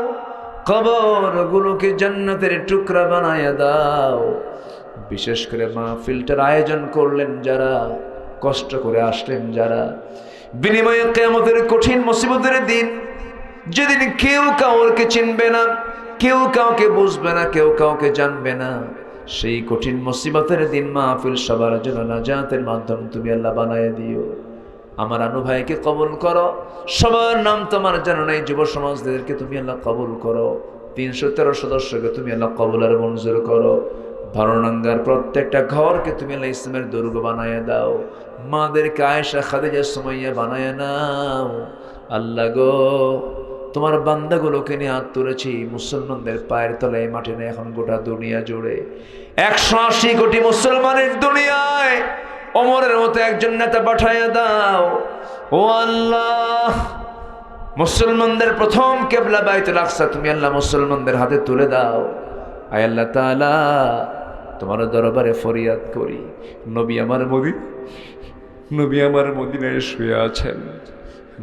কবরগুলোকে জান্নাতের টুকরা বানায়া দাও। বিশেষ করে মাহফিলটার আয়োজন করলেন যারা, কষ্ট করে আসলেন যারা, বিনিময়ে কিয়ামতের কঠিন মুসিবতের দিন, যেদিন কেউ কাউকে চিনবে না, কেউ কাউকে বুঝবে না, কেউ কাউকে জানবে না, সেই কঠিন মুসিবতের দিন মাহফিল সবার জন্য নাজাতের মাধ্যম তুমি আল্লাহ বানায় দিও। আমার আনু ভাইকে কবুল করো, সবার নাম তোমার জানা নাই, যুব সমাজদেরকে তুমি আল্লাহ কবুল করো, 313 সদস্যকে তুমি আল্লাহ কবুল আর মঞ্জুর করো। ভারনাঙ্গার প্রত্যেকটা ঘরকে তুমি আল্লাহ ইসলামের দুর্গ বানায় দাও, মাদেরকে আয়েশা খাদিজা সুমাইয়া বানায় নাও। আল্লাহ গো, তোমার বান্দাগুলোকে নিয়ে হাত তুলেছি, মুসলমানদের পায়ের তলায় মাটি নেই এখন গোটা দুনিয়া জুড়ে। 180 কোটি মুসলমানের দুনিয়ায় ওমরের মতো একজন নেতা পাঠাইয়া দাও। ও আল্লাহ, মুসলমানদের প্রথম কিবলা বাইতুল আকসা তুমি আল্লাহ মুসলমানদের হাতে তুলে দাও। আয় আল্লাহ তাআলা, তোমার দরবারে ফরিয়াদ করি, নবী আমার মদিনায় শুয়ে আছেন,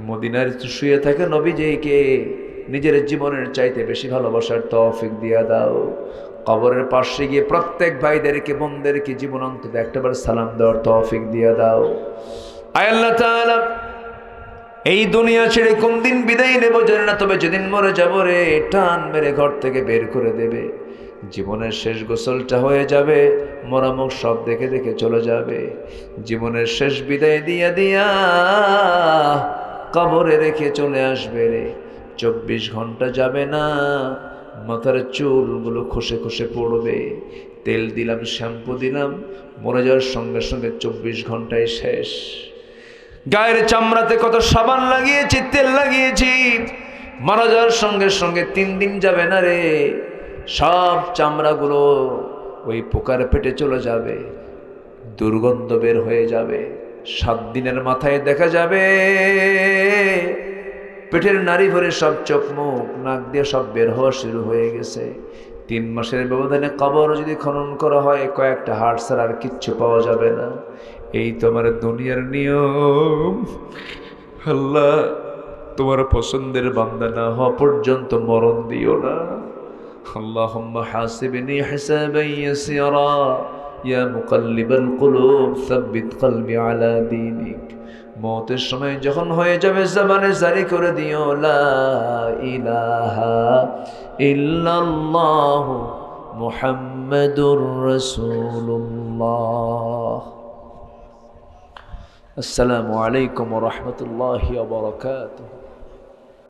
মদিনায় শুয়ে থাকে নবীজিকে নিজের জীবনের চাইতে বেশি ভালোবাসার তৌফিক দিয়া দাও। কবরের পাশে গিয়ে প্রত্যেক ভাইদেরকে বোনদেরকে জীবন অন্তত একটাবার সালাম দেওয়ার তৌফিক দিয়া দাও। আয় আল্লাহ তাআলা, এই দুনিয়া ছেড়ে কোন দিন বিদায় নেব জানি না, তবে যেদিন মরে যাব রে, টান মেরে ঘর থেকে বের করে দেবে, জীবনের শেষ গোসলটা হয়ে যাবে, মরামুখ সব দেখে দেখে চলে যাবে, জীবনের শেষ বিদায় দিয়া দিয়া কবরে রেখে চলে আসবে রে। 24 ঘন্টা যাবে না, মাথার চুলগুলো খসে খসে পড়বে, তেল দিলাম শ্যাম্পু দিলাম, মরে যাওয়ার সঙ্গে সঙ্গে 24 ঘন্টায় শেষ। গায়ের চামড়াতে কত সাবান লাগিয়েছি, তেল লাগিয়েছি, মারা যাওয়ার সঙ্গে সঙ্গে 3 দিন যাবে না রে, সব চামড়াগুলো ওই পোকার পেটে চলে যাবে, দুর্গন্ধ বের হয়ে যাবে। 7 দিনের মাথায় দেখা যাবে পেটের নাড়ি ভরে সব চোখ মুখ নাক দিয়ে সব বের হওয়া শুরু হয়ে গেছে। 3 মাসের ব্যবধানে কবর যদি খনন করা হয়, কয়েকটা হাড় ছাড়া আর কিচ্ছু পাওয়া যাবে না। এই তোমার দুনিয়ার নিয়ম। আল্লাহ, তোমার পছন্দের বান্দা না হওয়া পর্যন্ত মরণ দিও না। আল্লাহুম্মা হাসিবনি হিসাবান ইয়াসিরা ইয়া মুকাল্লিবাল কুলুব সাব্বিত কলবি আলা দীনিক। মওতের সময় যখন হয়ে যাবে, জবানে জারি করে দিও লা ইলাহা ইল্লাল্লাহ মুহাম্মাদুর রাসূলুল্লাহ। আসসালামু আলাইকুম ওয়া রাহমাতুল্লাহি ওয়া বারাকাতুহু।